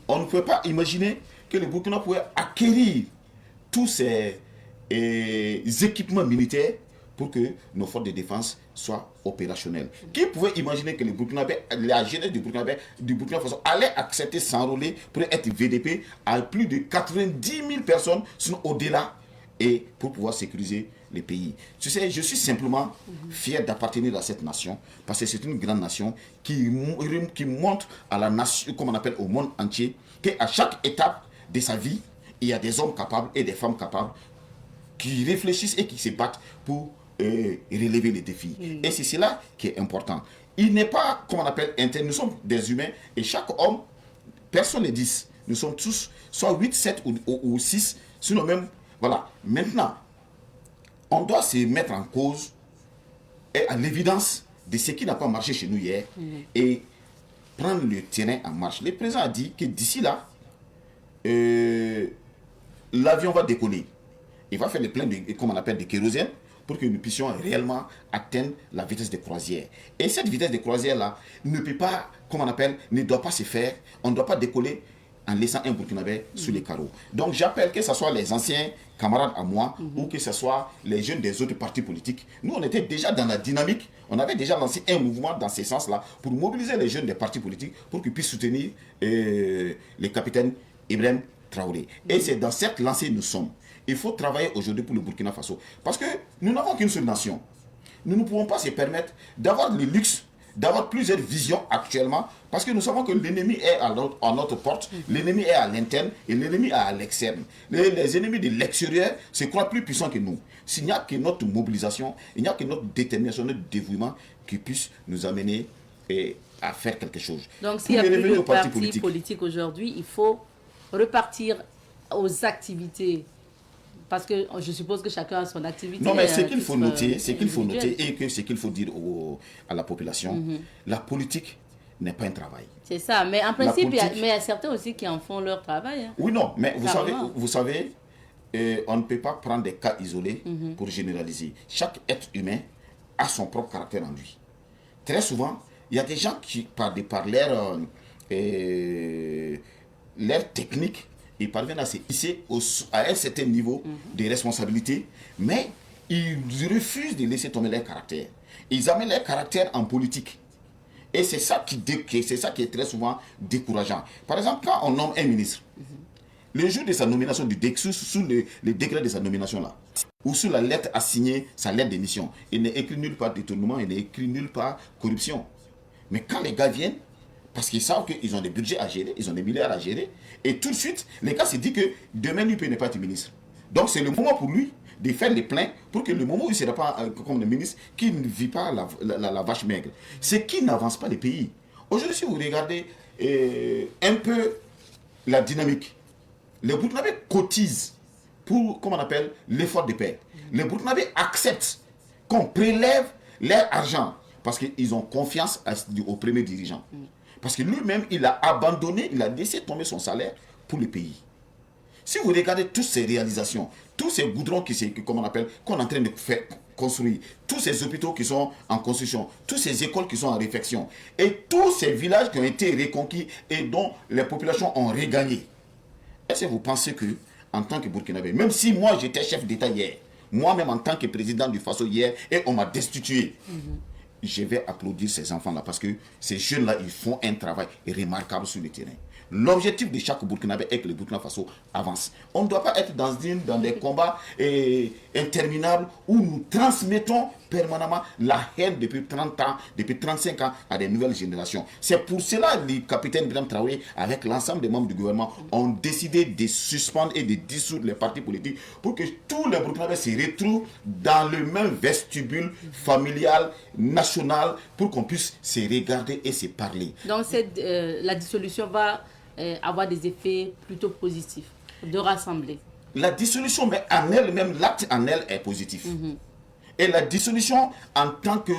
On ne peut pas imaginer que le Burkina pouvait acquérir tous ces équipements militaires pour que nos forces de défense soient opérationnelles. Qui pouvait imaginer que le Burkinabé, la jeunesse du Burkina Faso allait accepter s'enrôler pour être VDP à plus de 90 000 personnes, sinon au-delà, et pour pouvoir sécuriser les pays. Tu sais, je suis simplement fier d'appartenir à cette nation, parce que c'est une grande nation qui montre à la nation, comme on appelle au monde entier, qu'à chaque étape de sa vie, il y a des hommes capables et des femmes capables qui réfléchissent et qui se battent pour relever les défis. Et c'est cela qui est important. Il n'est pas, comme on appelle, interne. Nous sommes des humains et chaque homme, personne n'est 10. Nous sommes tous soit 8, 7 ou 6, sinon même. Voilà. Maintenant, on doit se mettre en cause et à l'évidence de ce qui n'a pas marché chez nous hier et prendre le terrain en marche. Le président a dit que d'ici là, l'avion va décoller. Il va faire le plein de, comme on appelle, de kérosène pour que nous puissions réellement atteindre la vitesse de croisière. Et cette vitesse de croisière-là ne peut pas, comme on appelle, ne doit pas se faire. On ne doit pas décoller en laissant un Burkinabé sous les carreaux. Donc j'appelle que ce soit les anciens camarades à moi ou que ce soit les jeunes des autres partis politiques. Nous, on était déjà dans la dynamique. On avait déjà lancé un mouvement dans ce sens-là pour mobiliser les jeunes des partis politiques pour qu'ils puissent soutenir le capitaine Ibrahim Traoré. Et c'est dans cette lancée que nous sommes. Il faut travailler aujourd'hui pour le Burkina Faso. Parce que nous n'avons qu'une seule nation. Nous ne pouvons pas se permettre d'avoir le luxe, d'avoir plusieurs visions actuellement, parce que nous savons que l'ennemi est à notre porte, l'ennemi est à l'interne et l'ennemi est à l'externe. Les ennemis de l'extérieur se croient plus puissants que nous. S'il n'y a que notre mobilisation, il n'y a que notre détermination, notre dévouement qui puisse nous amener à faire quelque chose.
Donc s'il y a plus de partis politiques aujourd'hui, il faut repartir aux activités. Parce que je suppose que chacun a son activité.
Non, mais ce qu'il faut noter, et que ce qu'il faut dire à la population, la politique n'est pas un travail.
C'est ça, mais en principe, mais il y a certains aussi qui en font leur travail. Hein.
Oui, non, mais vous savez, on ne peut pas prendre des cas isolés pour généraliser. Chaque être humain a son propre caractère en lui. Très souvent, il y a des gens qui, par leur technique, ils parviennent à se hisser à un certain niveau de responsabilité, mais ils refusent de laisser tomber leur caractère. Ils amènent leur caractère en politique. Et c'est ça qui est très souvent décourageant. Par exemple, quand on nomme un ministre, le jour de sa nomination, sous le décret de sa nomination, là, ou sous la lettre assignée, sa lettre d'émission, il n'est écrit nulle part détournement, il n'est écrit nulle part corruption. Mais quand les gars viennent, parce qu'ils savent qu'ils ont des budgets à gérer, ils ont des milliards à gérer. Et tout de suite, les gars se disent que demain, lui peut ne pas être ministre. Donc, c'est le moment pour lui de faire les pleins pour que le moment où il ne sera pas comme le ministre, qu'il ne vit pas la vache maigre. C'est qu'il n'avance pas les pays. Aujourd'hui, si vous regardez un peu la dynamique, les Burkinabés cotisent pour, comme on appelle, l'effort de paix. Les Burkinabés acceptent qu'on prélève leur argent parce qu'ils ont confiance au premier dirigeant. Parce que lui-même, il a abandonné, il a laissé tomber son salaire pour le pays. Si vous regardez toutes ces réalisations, tous ces goudrons qu'on appelle, qu'on est en train de faire construire, tous ces hôpitaux qui sont en construction, toutes ces écoles qui sont en réfection, et tous ces villages qui ont été reconquis et dont les populations ont regagné. Est-ce que vous pensez que, en tant que Burkinabé, même si moi j'étais chef d'État hier, moi-même en tant que président du Faso hier, et on m'a destitué, je vais applaudir ces enfants-là parce que ces jeunes-là, ils font un travail remarquable sur le terrain. L'objectif de chaque Burkinabé est que le Burkina Faso avance. On ne doit pas être dans des combats interminables où nous transmettons permanemment la haine depuis 30 ans, depuis 35 ans à des nouvelles générations. C'est pour cela que le capitaine Ibrahim Traoré, avec l'ensemble des membres du gouvernement, ont décidé de suspendre et de dissoudre les partis politiques pour que tous les Burkinabés se retrouvent dans le même vestibule familial, national, pour qu'on puisse se regarder et se parler.
Donc la dissolution va avoir des effets plutôt positifs, de rassembler.
La dissolution, mais en elle-même, l'acte en elle est positif. Et la dissolution, en tant que,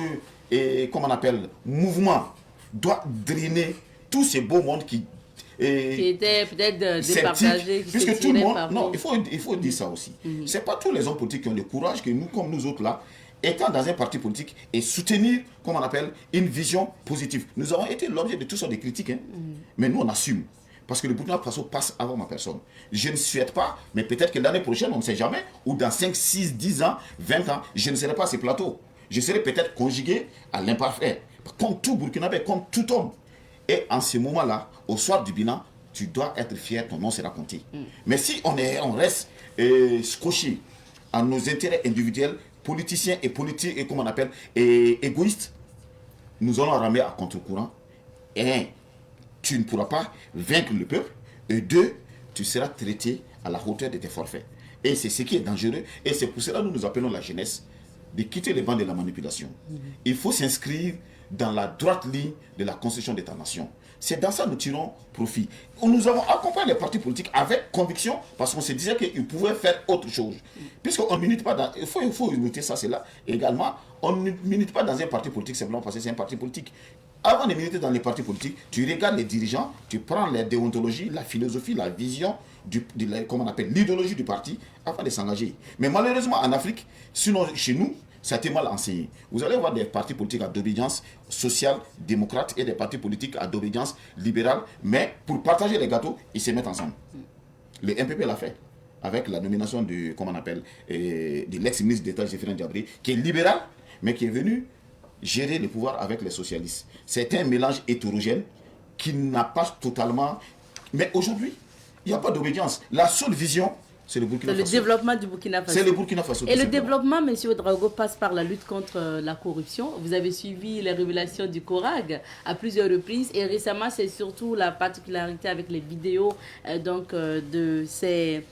comment on appelle, mouvement, doit drainer tous ces beaux mondes qui
étaient peut-être départagés.
Puisque tout le monde, non, il faut dire ça aussi. C'est pas tous les hommes politiques qui ont le courage que nous, comme nous autres là, étant dans un parti politique et soutenir, comme on appelle, une vision positive. Nous avons été l'objet de toutes sortes de critiques, mais nous on assume. Parce que le Burkina Faso passe avant ma personne. Je ne souhaite pas, mais peut-être que l'année prochaine, on ne sait jamais, ou dans 5, 6, 10 ans, 20 ans, je ne serai pas à ces plateaux. Je serai peut-être conjugué à l'imparfait. Comme tout Burkinabé, comme tout homme. Et en ce moment-là, au soir du bilan, tu dois être fier, ton nom sera compté. Mais si on reste scotché à nos intérêts individuels, politiciens et politiques, et comme on appelle, égoïstes, nous allons ramer à contre-courant. Et tu ne pourras pas vaincre le peuple. Et 2, tu seras traité à la hauteur de tes forfaits. Et c'est ce qui est dangereux. Et c'est pour cela que nous appelons la jeunesse de quitter les bancs de la manipulation. Il faut s'inscrire dans la droite ligne de la construction d'État-nation. C'est dans ça que nous tirons profit. Nous avons accompagné les partis politiques avec conviction parce qu'on se disait qu'ils pouvaient faire autre chose. Puisqu'on ne milite pas dans... Il faut imiter ça, c'est là. Également, on ne milite pas dans un parti politique simplement parce que c'est un parti politique. Avant de militer dans les partis politiques, tu regardes les dirigeants, tu prends la déontologie, la philosophie, la vision, comment on appelle, l'idéologie du parti, avant de s'engager. Mais malheureusement, en Afrique, sinon chez nous, ça a été mal enseigné. Vous allez voir des partis politiques à d'obédience sociale, démocrate, et des partis politiques à d'obédience libérale, mais pour partager les gâteaux, ils se mettent ensemble. Le MPP l'a fait, avec la nomination de, comment on appelle, de l'ex-ministre d'État, Zéphirin Diabré, qui est libéral, mais qui est venu gérer le pouvoir avec les socialistes. C'est un mélange hétérogène qui n'a pas totalement... Mais aujourd'hui, il n'y a pas d'obédience. La seule vision, c'est le Burkina Faso.
C'est le développement du Burkina Faso.
C'est le Burkina Faso.
Et le développement, M. Ouedraogo, passe par la lutte contre la corruption. Vous avez suivi les révélations du CORAG à plusieurs reprises. Et récemment, c'est surtout la particularité avec les vidéos de ces...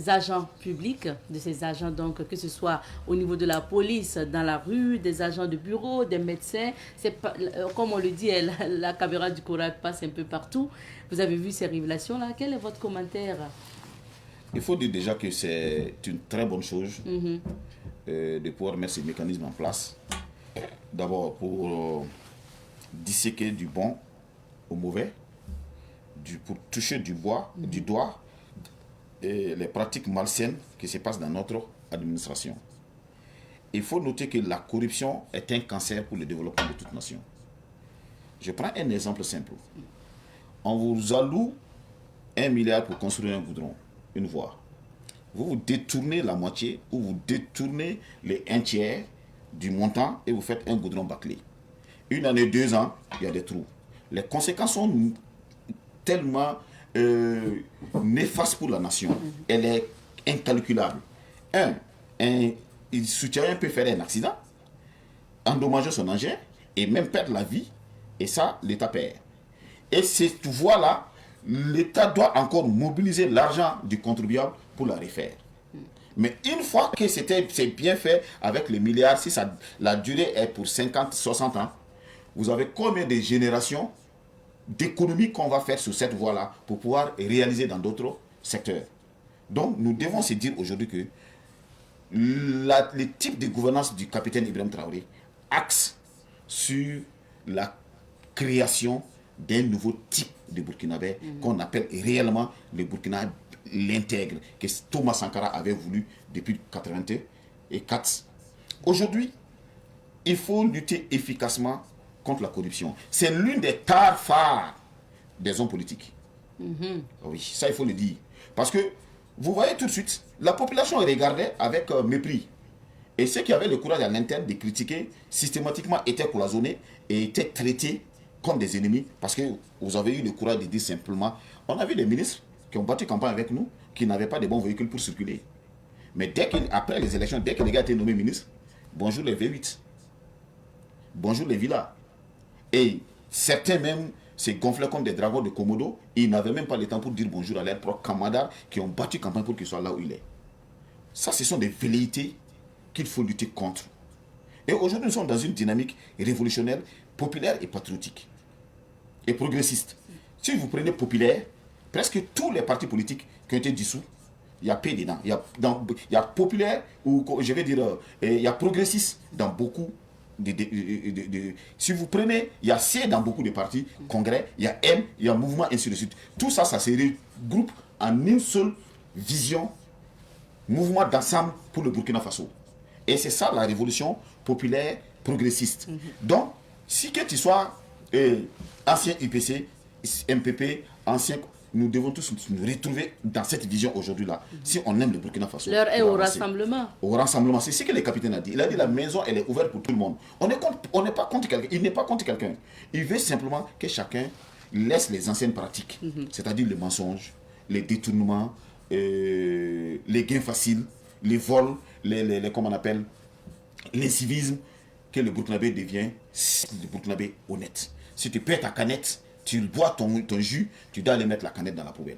agents publics, de ces agents, donc que ce soit au niveau de la police, dans la rue, des agents de bureau, des médecins, c'est pas, comme on le dit, la caméra du Coran passe un peu partout. Vous avez vu ces révélations-là, quel est votre commentaire?
Il faut dire déjà que c'est une très bonne chose de pouvoir mettre ces mécanismes en place. D'abord pour disséquer du bon au mauvais, pour toucher du doigt et les pratiques malsaines qui se passent dans notre administration. Il faut noter que la corruption est un cancer pour le développement de toute nation. Je prends un exemple simple. On vous alloue 1 milliard pour construire un goudron, une voie. Vous détournez la moitié ou vous détournez les 1/3 du montant et vous faites un goudron bâclé. 1 année, 2 ans, il y a des trous. Les conséquences sont tellement néfaste pour la nation. Elle est incalculable. Il soutient peut faire un accident, endommager son engin et même perdre la vie. Et ça, l'État perd. Et cette voie-là, l'État doit encore mobiliser l'argent du contribuable pour la refaire. Mais une fois que c'est bien fait avec les milliards, si la durée est pour 50, 60 ans, vous avez combien de générations d'économie qu'on va faire sur cette voie-là pour pouvoir réaliser dans d'autres secteurs. Donc, nous devons se dire aujourd'hui que le type de gouvernance du capitaine Ibrahim Traoré axe sur la création d'un nouveau type de Burkinabé qu'on appelle réellement le Burkina l'intègre, que Thomas Sankara avait voulu depuis 1984. Aujourd'hui, il faut lutter efficacement contre la corruption. C'est l'une des tares phares des hommes politiques. Oui, ça il faut le dire. Parce que, vous voyez tout de suite, la population regardait avec mépris. Et ceux qui avaient le courage à l'interne de critiquer, systématiquement étaient cloisonnés et étaient traités comme des ennemis, parce que vous avez eu le courage de dire simplement, on a vu des ministres qui ont battu campagne avec nous, qui n'avaient pas de bons véhicules pour circuler. Mais après les élections, dès que les gars étaient nommés ministres, bonjour les V8, bonjour les villas. Et certains même se gonflaient comme des dragons de Komodo, ils n'avaient même pas le temps pour dire bonjour à leurs propres camarades qui ont battu campagne pour qu'ils soient là où il est. Ça, ce sont des velléités qu'il faut lutter contre. Et aujourd'hui, nous sommes dans une dynamique révolutionnaire, populaire et patriotique. Et progressiste. Si vous prenez populaire, presque tous les partis politiques qui ont été dissous, il y a P dedans. Il y a populaire, ou je vais dire, il y a progressiste dans beaucoup si vous prenez, il y a C dans beaucoup de partis, congrès, il y a M, il y a mouvement, ainsi de suite. Tout ça, ça se regroupe en une seule vision, mouvement d'ensemble pour le Burkina Faso. Et c'est ça la révolution populaire progressiste. Donc, si que tu sois ancien UPC, MPP, ancien, nous devons tous nous retrouver dans cette vision aujourd'hui-là. Si on aime le Burkina Faso.
L'heure est au rassemblement.
Au rassemblement, c'est ce que le capitaine a dit. Il a dit la maison, elle est ouverte pour tout le monde. On n'est pas contre quelqu'un. Il n'est pas contre quelqu'un. Il veut simplement que chacun laisse les anciennes pratiques. C'est-à-dire les mensonges, les détournements, les gains faciles, les vols, comment on appelle, l'incivisme, que le Burkinabé devient le Burkinabé honnête. Si tu perds ta canette, tu bois ton jus, tu dois aller mettre la canette dans la poubelle.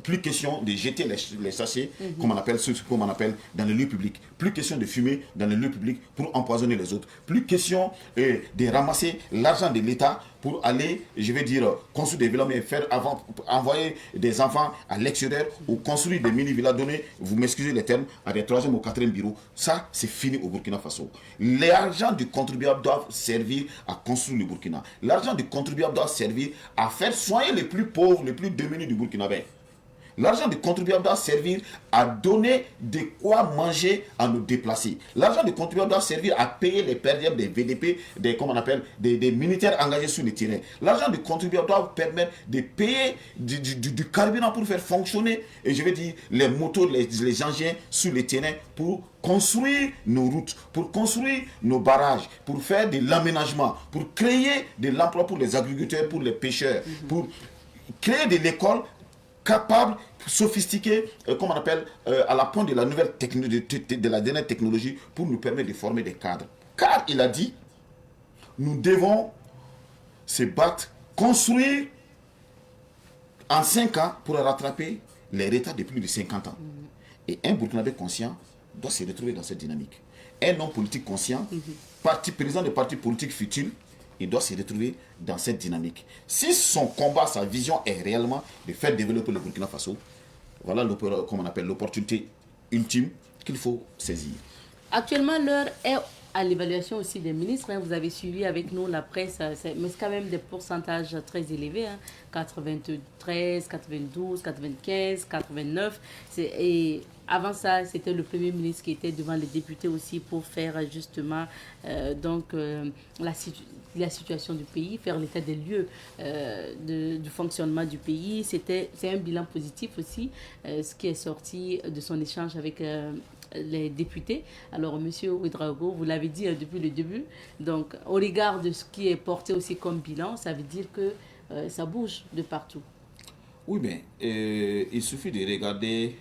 Plus question de jeter les sachets, comme on appelle dans les lieux publics. Plus question de fumer dans les lieux publics pour empoisonner les autres. Plus question de ramasser l'argent de l'État pour aller, je vais dire, construire des villas, mais envoyer des enfants à l'extérieur ou construire des mini-villas, donner, vous m'excusez les termes, à des 3e ou 4e bureaux. Ça, c'est fini au Burkina Faso. L'argent du contribuable doit servir à construire le Burkina. L'argent du contribuable doit servir à faire soigner les plus pauvres, les plus démunis du Burkinabé. L'argent du contribuable doit servir à donner de quoi manger à nos déplacés. L'argent du contribuable doit servir à payer les perdièmes des VDP, des militaires engagés sur le terrain. L'argent du contribuable doit permettre de payer du carburant pour faire fonctionner, et je vais dire, les motos, les engins sur le terrain pour construire nos routes, pour construire nos barrages, pour faire de l'aménagement, pour créer de l'emploi pour les agriculteurs, pour les pêcheurs, pour créer de l'école capable, sophistiqué, comme on appelle, à la pointe de la nouvelle de la dernière technologie pour nous permettre de former des cadres. Car il a dit, nous devons se battre, construire en 5 ans pour rattraper les retards de plus de 50 ans. Et un Burkinabé conscient doit se retrouver dans cette dynamique. Un homme politique conscient, président de parti politique futile, il doit se retrouver dans cette dynamique. Si son combat, sa vision est réellement de faire développer le Burkina Faso, voilà comme on appelle l'opportunité ultime qu'il faut saisir.
Actuellement, l'heure est à l'évaluation aussi des ministres. Vous avez suivi avec nous la presse, mais c'est quand même des pourcentages très élevés. 93, 92, 95, 89. Et avant ça, c'était le Premier ministre qui était devant les députés aussi pour faire justement la situation du pays, faire l'état des lieux du fonctionnement du pays. C'est un bilan positif aussi, ce qui est sorti de son échange avec les députés. Alors, M. Ouedraogo, vous l'avez dit depuis le début, donc au regard de ce qui est porté aussi comme bilan, ça veut dire que ça bouge de partout.
Oui, mais il suffit de regarder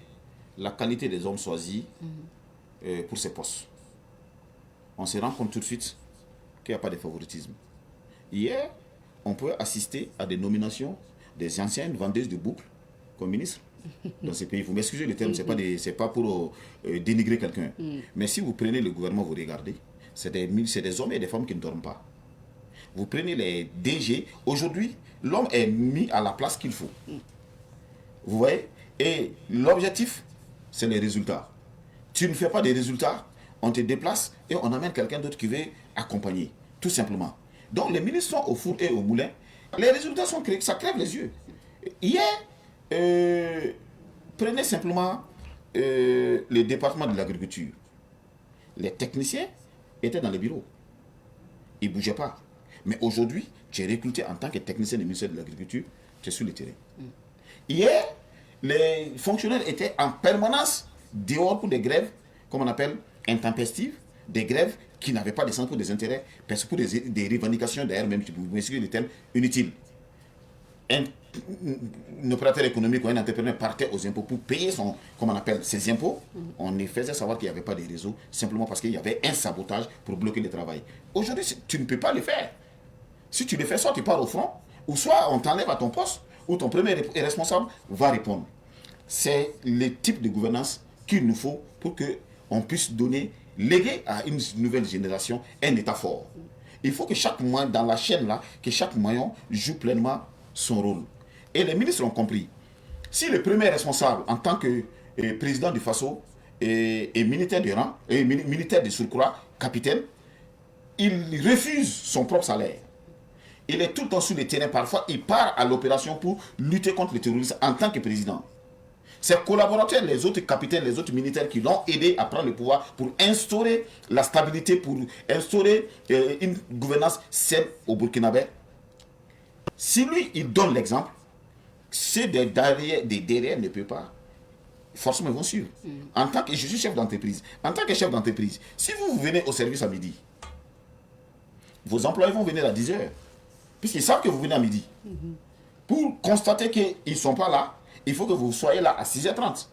la qualité des hommes choisis pour ces postes. On se rend compte tout de suite qu'il n'y a pas de favoritisme. Hier, on pouvait assister à des nominations des anciennes vendeuses de boucles comme ministre dans ces pays. Vous m'excusez le terme, c'est pas pour dénigrer quelqu'un. Mais si vous prenez le gouvernement, vous regardez, c'est des hommes et des femmes qui ne dorment pas. Vous prenez les DG. Aujourd'hui, l'homme est mis à la place qu'il faut. Vous voyez? Et l'objectif, c'est les résultats. Tu ne fais pas des résultats, on te déplace et on amène quelqu'un d'autre qui veut accompagner. Tout simplement. Donc les ministres sont au four et au moulin. Les résultats sont créés, ça crève les yeux. Hier, prenez simplement le département de l'agriculture. Les techniciens étaient dans les bureaux. Ils ne bougeaient pas. Mais aujourd'hui, tu es recruté en tant que technicien du ministère de l'Agriculture, tu es sur le terrain. Hier, les fonctionnaires étaient en permanence dehors pour des grèves, comme on appelle, intempestives, des grèves qui n'avaient pas de sens pour des intérêts, parce que pour des revendications, d'ailleurs, même, vous m'excusez le terme, inutiles. Un opérateur économique ou un entrepreneur partait aux impôts pour payer ses impôts, on les faisait savoir qu'il n'y avait pas de réseau, simplement parce qu'il y avait un sabotage pour bloquer le travail. Aujourd'hui, tu ne peux pas le faire. Si tu le fais, soit tu pars au front, ou soit on t'enlève à ton poste, ou ton premier responsable va répondre. C'est le type de gouvernance qu'il nous faut pour qu'on puisse léguer à une nouvelle génération un État fort. Il faut que chaque maillon, dans la chaîne là, que chaque maillon joue pleinement son rôle. Et les ministres ont compris. Si le premier responsable, en tant que président du FASO, est militaire de rang, militaire de surcroît, capitaine, il refuse son propre salaire. Il est tout le temps sur le terrain. Parfois, il part à l'opération pour lutter contre les terroristes en tant que président. Ses collaborateurs, les autres capitaines, les autres militaires qui l'ont aidé à prendre le pouvoir pour instaurer la stabilité, pour instaurer une gouvernance saine au Burkinabé. Si lui, il donne l'exemple, ceux des derrière ne peuvent pas. Forcément, ils vont suivre. En tant que je suis chef d'entreprise, si vous venez au service à midi, vos employés vont venir à 10h. Puisqu'ils savent que vous venez à midi. Pour constater qu'ils ne sont pas là, il faut que vous soyez là à 6h30.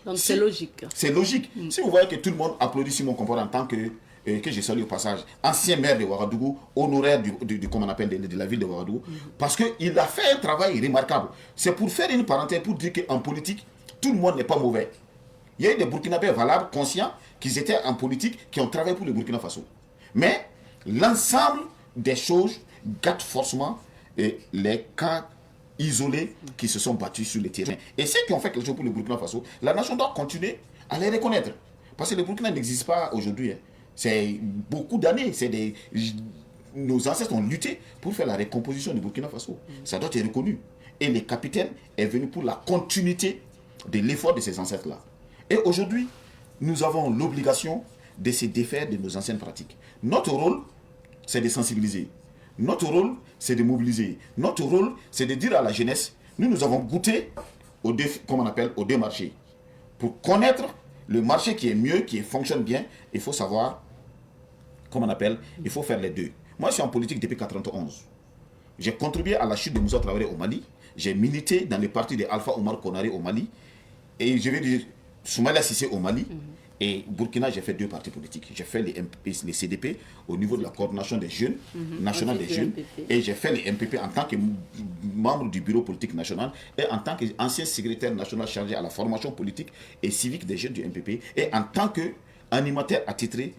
Donc c'est logique.
C'est logique. Si vous voyez que tout le monde applaudit Simon Kompore en tant que je salue au passage, ancien maire de Ouagadougou, honoraire comment on appelle, de la ville de Ouagadougou, parce qu'il a fait un travail remarquable. C'est pour faire une parenthèse, pour dire qu'en politique, tout le monde n'est pas mauvais. Il y a eu des Burkinabés valables, conscients, qu'ils étaient en politique, qui ont travaillé pour le Burkina Faso. Mais l'ensemble des choses gâtent forcément les cas isolés qui se sont battus sur le terrain. Et ceux qui ont fait quelque chose pour le Burkina Faso, la nation doit continuer à les reconnaître. Parce que le Burkina n'existe pas aujourd'hui. C'est beaucoup d'années. Nos ancêtres ont lutté pour faire la recomposition du Burkina Faso. Ça doit être reconnu. Et le capitaine est venu pour la continuité de l'effort de ces ancêtres-là. Et aujourd'hui, nous avons l'obligation de se défaire de nos anciennes pratiques. Notre rôle, c'est de sensibiliser. Notre rôle, c'est de mobiliser. Notre rôle, c'est de dire à la jeunesse, nous avons goûté aux deux marchés. Pour connaître le marché qui est mieux, qui fonctionne bien, il faut savoir, il faut faire les deux. Moi, je suis en politique depuis 1991. J'ai contribué à la chute de Moussa Traoré au Mali. J'ai milité dans le parti de Alpha Omar Konaré au Mali. Et je vais dire, Soumaïla Cissé au Mali. Et Burkina, j'ai fait 2 partis politiques. J'ai fait les CDP au niveau de la coordination des jeunes, nationale des jeunes. Et j'ai fait les MPP en tant que membre du bureau politique national et en tant qu'ancien secrétaire national chargé à la formation politique et civique des jeunes du MPP et en tant qu'animateur attitré,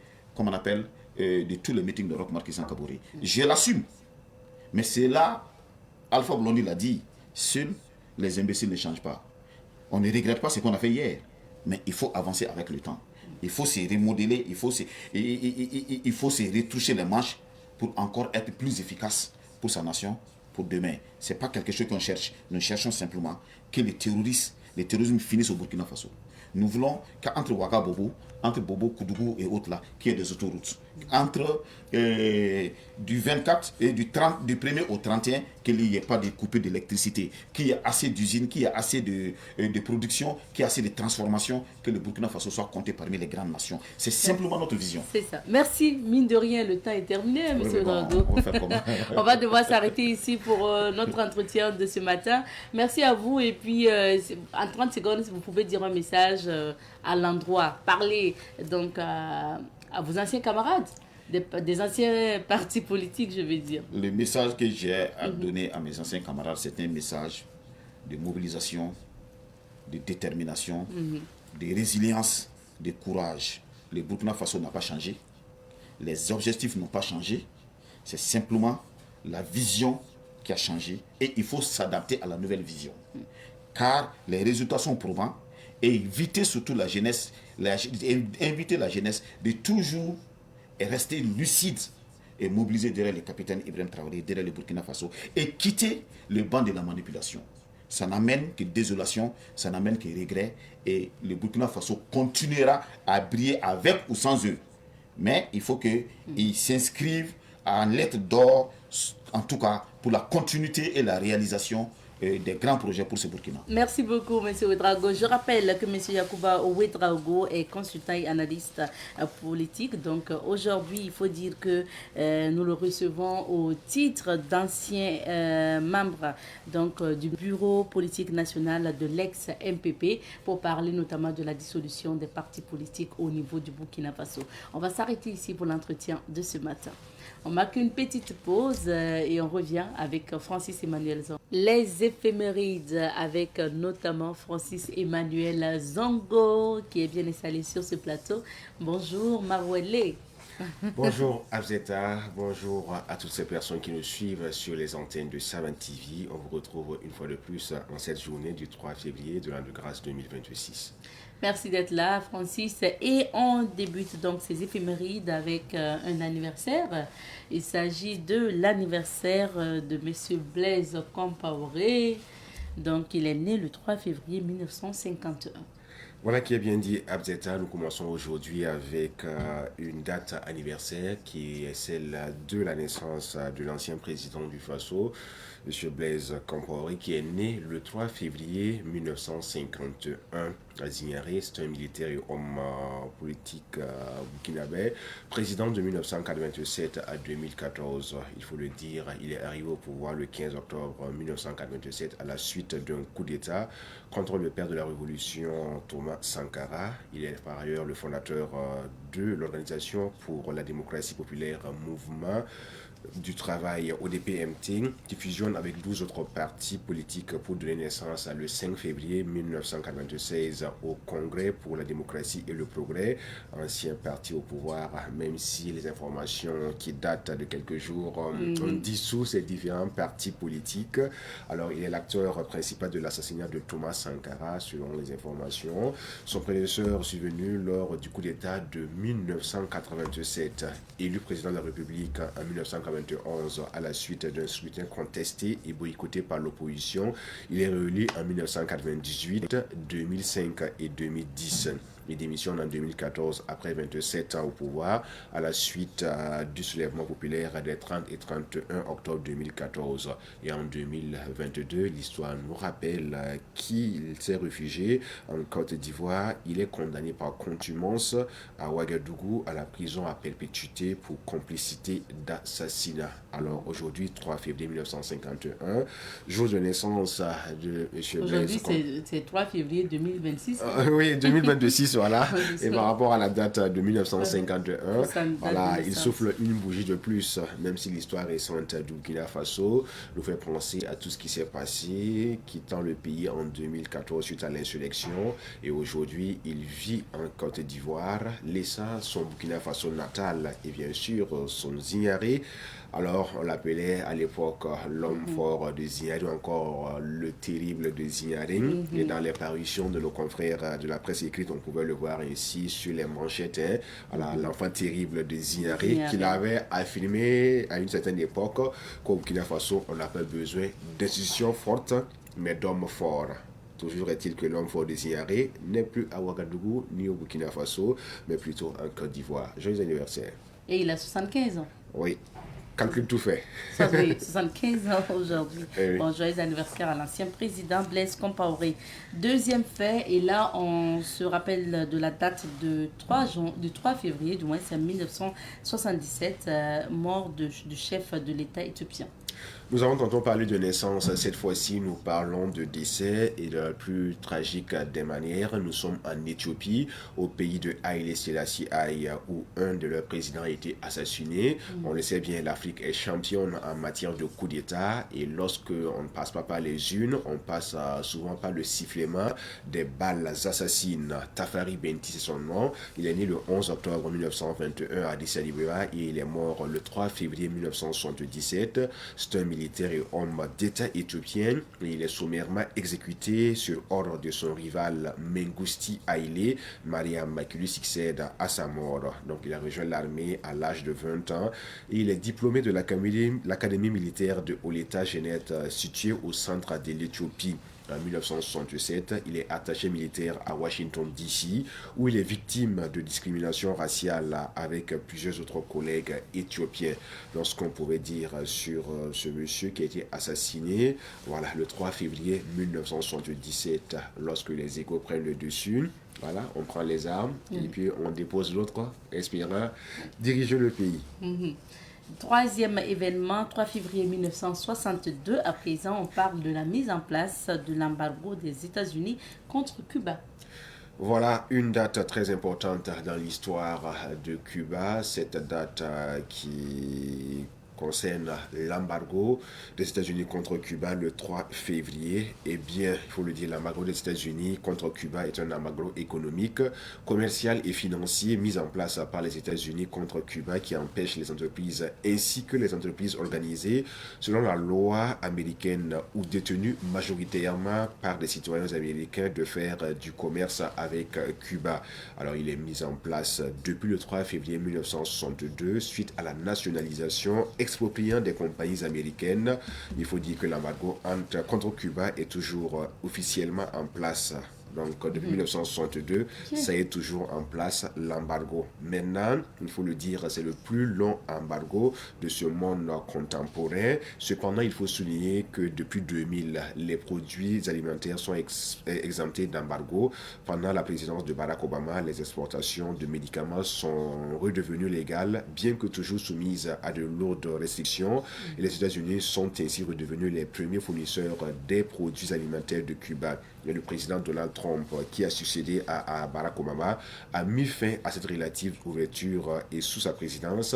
de tous les meetings de Roch Marc Christian Kaboré. Je l'assume. Mais c'est là, Alpha Blondy l'a dit, seuls les imbéciles ne changent pas. On ne regrette pas ce qu'on a fait hier, mais il faut avancer avec le temps. Il faut se remodeler, il faut se retoucher les manches pour encore être plus efficace pour sa nation, pour demain. Ce n'est pas quelque chose qu'on cherche. Nous cherchons simplement que le terrorisme finisse au Burkina Faso. Nous voulons qu'entre Ouaga Bobo, entre Bobo, Koudougou et autres là, qu'il y ait des autoroutes. Entre du 24 et du 1er au 31, qu'il n'y ait pas de coupures d'électricité, qu'il y ait assez d'usines, qu'il y ait assez de production, qu'il y ait assez de transformation, que le Burkina Faso soit compté parmi les grandes nations. C'est simplement notre vision.
C'est ça. Merci. Mine de rien, le temps est terminé, M. Ouedraogo. On va devoir s'arrêter ici pour notre entretien de ce matin. Merci à vous. Et puis, en 30 secondes, vous pouvez dire un message à l'endroit. Parler donc à vos anciens camarades, des anciens partis politiques, je vais dire.
Le message que j'ai à donner à mes anciens camarades, c'est un message de mobilisation, de détermination, de résilience, de courage. Le Burkina Faso n'a pas changé. Les objectifs n'ont pas changé. C'est simplement la vision qui a changé. Et il faut s'adapter à la nouvelle vision. Car les résultats sont probants. Et inviter surtout la jeunesse, inviter la jeunesse de toujours rester lucide et mobiliser derrière le capitaine Ibrahim Traoré, derrière le Burkina Faso, et quitter le banc de la manipulation. Ça n'amène que désolation, ça n'amène que regret, et le Burkina Faso continuera à briller avec ou sans eux. Mais il faut qu'ils s'inscrivent en lettres d'or, en tout cas pour la continuité et la réalisation des grands projets pour ce Burkina.
Merci beaucoup, M. Ouedraogo. Je rappelle que M. Yacouba Ouedraogo est consultant et analyste politique. Donc aujourd'hui, il faut dire que nous le recevons au titre d'ancien membre du bureau politique national de l'ex-MPP pour parler notamment de la dissolution des partis politiques au niveau du Burkina Faso. On va s'arrêter ici pour l'entretien de ce matin. On marque une petite pause et on revient avec Francis Emmanuel Zongo. Les éphémérides avec notamment Francis Emmanuel Zongo qui est bien installé sur ce plateau. Bonjour Marouele.
Bonjour Abzeta, bonjour à toutes ces personnes qui nous suivent sur les antennes de Savan TV. On vous retrouve une fois de plus en cette journée du 3 février de l'an de grâce 2026.
Merci d'être là, Francis. Et on débute donc ces éphémérides avec un anniversaire. Il s'agit de l'anniversaire de M. Blaise Compaoré. Donc, il est né le 3 février 1951.
Voilà qui est bien dit, Abzeta. Nous commençons aujourd'hui avec une date anniversaire qui est celle de la naissance de l'ancien président du Faso, M. Blaise Compaoré, qui est né le 3 février 1951 à Zignaré. C'est un militaire et homme politique burkinabé, président de 1987 à 2014. Il faut le dire, il est arrivé au pouvoir le 15 octobre 1987 à la suite d'un coup d'État contre le père de la Révolution, Thomas Sankara. Il est par ailleurs le fondateur de l'Organisation pour la démocratie populaire, Mouvement du travail ODP-MT, qui fusionne avec 12 autres partis politiques pour donner naissance le 5 février 1996 au Congrès pour la démocratie et le progrès, ancien parti au pouvoir, même si les informations qui datent de quelques jours ont dissous ces différents partis politiques. Alors, il est l'acteur principal de l'assassinat de Thomas Sankara, selon les informations. Son prédécesseur survenu lors du coup d'État de 1987, élu président de la République en 1991 à la suite d'un scrutin contesté et boycotté par l'opposition. Il est réélu en 1998, 2005 et 2010. Il démissionne en 2014 après 27 ans au pouvoir à la suite du soulèvement populaire des 30 et 31 octobre 2014. Et en 2022, l'histoire nous rappelle qu'il s'est réfugié en Côte d'Ivoire. Il est condamné par contumace à Ouagadougou à la prison à perpétuité pour complicité d'assassinat. Alors aujourd'hui, 3 février 1951, jour de naissance de M. Blaise.
Aujourd'hui, c'est 3 février 2026.
Oui, 2026. Voilà. Et par rapport à la date de 1951, voilà, il souffle une bougie de plus, même si l'histoire récente du Burkina Faso nous fait penser à tout ce qui s'est passé, quittant le pays en 2014 suite à l'insurrection. Et aujourd'hui, il vit en Côte d'Ivoire, laissant son Burkina Faso natal et bien sûr son Zignaré. Alors, on l'appelait à l'époque l'homme fort de Zignaré ou encore le terrible de Zignaré. Et dans les parutions de nos confrères de la presse écrite, on pouvait le voir ainsi sur les manchettes. Voilà, l'enfant terrible de Zignaré, qu'il avait affirmé à une certaine époque qu'au Burkina Faso, on n'a pas besoin d'institutions fortes, mais d'hommes forts. Toujours est-il que l'homme fort de Zignaré n'est plus à Ouagadougou ni au Burkina Faso, mais plutôt en Côte d'Ivoire. Joyeux anniversaire.
Et il a 75 ans.
Oui. Calcule tout fait.
75 ans aujourd'hui.
Oui.
Bon, joyeux anniversaire à l'ancien président Blaise Compaoré. Deuxième fait, et là on se rappelle de la date de 3 février, du moins c'est 1977, mort du chef de l'État éthiopien.
Nous avons tantôt parlé de naissance, cette fois-ci nous parlons de décès et de la plus tragique des manières. Nous sommes en Éthiopie, au pays de Haïlé Sélassie Haï, où un de leurs présidents a été assassiné. On le sait bien, l'Afrique est championne en matière de coup d'État et lorsque on ne passe pas par les urnes, on passe souvent par le sifflement des balles assassines. Tafari Benti, c'est son nom. Il est né le 11 octobre 1921 à Addis Abeba et il est mort le 3 février 1977. C'est un militaire et homme d'État éthiopien et il est sommairement exécuté sur ordre de son rival Mengistu Haïlé Mariam, qui lui succède à sa mort. Donc il a rejoint l'armée à l'âge de 20 ans et il est diplômé de l'académie militaire de Oleta Genet située au centre de l'Éthiopie. En 1967, il est attaché militaire à Washington, D.C., où il est victime de discrimination raciale avec plusieurs autres collègues éthiopiens. Lorsqu'on pourrait dire sur ce monsieur qui a été assassiné, voilà, le 3 février 1977, lorsque les égos prennent le dessus, voilà, on prend les armes et puis on dépose l'autre, espérant diriger le pays.
Troisième événement, 3 février 1962. À présent, on parle de la mise en place de l'embargo des États-Unis contre Cuba.
Voilà une date très importante dans l'histoire de Cuba, cette date qui concerne l'embargo des États-Unis contre Cuba le 3 février. Eh bien, il faut le dire, l'embargo des États-Unis contre Cuba est un embargo économique, commercial et financier mis en place par les États-Unis contre Cuba qui empêche les entreprises ainsi que les entreprises organisées selon la loi américaine ou détenues majoritairement par des citoyens américains de faire du commerce avec Cuba. Alors, il est mis en place depuis le 3 février 1962 suite à la nationalisation expropriant des compagnies américaines. Il faut dire que l'embargo contre Cuba est toujours officiellement en place. Donc, depuis 1962, ça est toujours en place, l'embargo. Maintenant, il faut le dire, c'est le plus long embargo de ce monde contemporain. Cependant, il faut souligner que depuis 2000, les produits alimentaires sont exemptés d'embargo. Pendant la présidence de Barack Obama, les exportations de médicaments sont redevenues légales, bien que toujours soumises à de lourdes restrictions. Et les États-Unis sont ainsi redevenus les premiers fournisseurs des produits alimentaires de Cuba. Et le président Donald Trump, qui a succédé à Barack Obama, a mis fin à cette relative ouverture et sous sa présidence,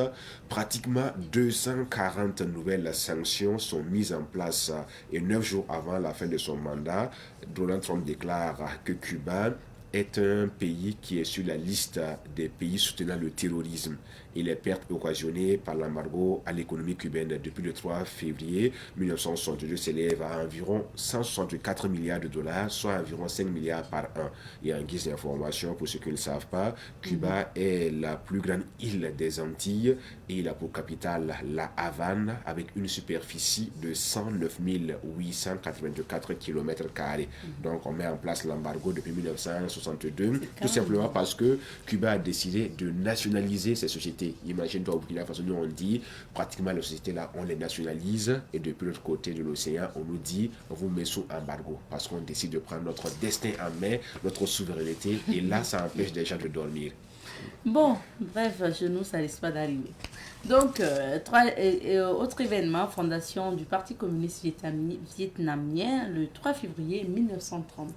pratiquement 240 nouvelles sanctions sont mises en place et 9 jours avant la fin de son mandat, Donald Trump déclare que Cuba est un pays qui est sur la liste des pays soutenant le terrorisme et les pertes occasionnées par l'embargo à l'économie cubaine depuis le 3 février 1962 s'élèvent à environ 164 milliards de dollars, soit environ 5 milliards par an. Et en guise d'information, pour ceux qui ne le savent pas, Cuba est la plus grande île des Antilles et il a pour capitale la Havane avec une superficie de 109 884 km². Donc on met en place l'embargo depuis 1962, tout simplement parce que Cuba a décidé de nationaliser ses sociétés. Imagine-toi au Burkina Faso, nous on dit pratiquement les sociétés là, on les nationalise et depuis l'autre côté de l'océan, on nous dit on vous met sous embargo parce qu'on décide de prendre notre destin en main, notre souveraineté et là ça empêche des gens de dormir.
Bon, bref, chez nous, ça risque pas d'arriver. Donc, autre événement, fondation du Parti communiste vietnamien le 3 février 1930.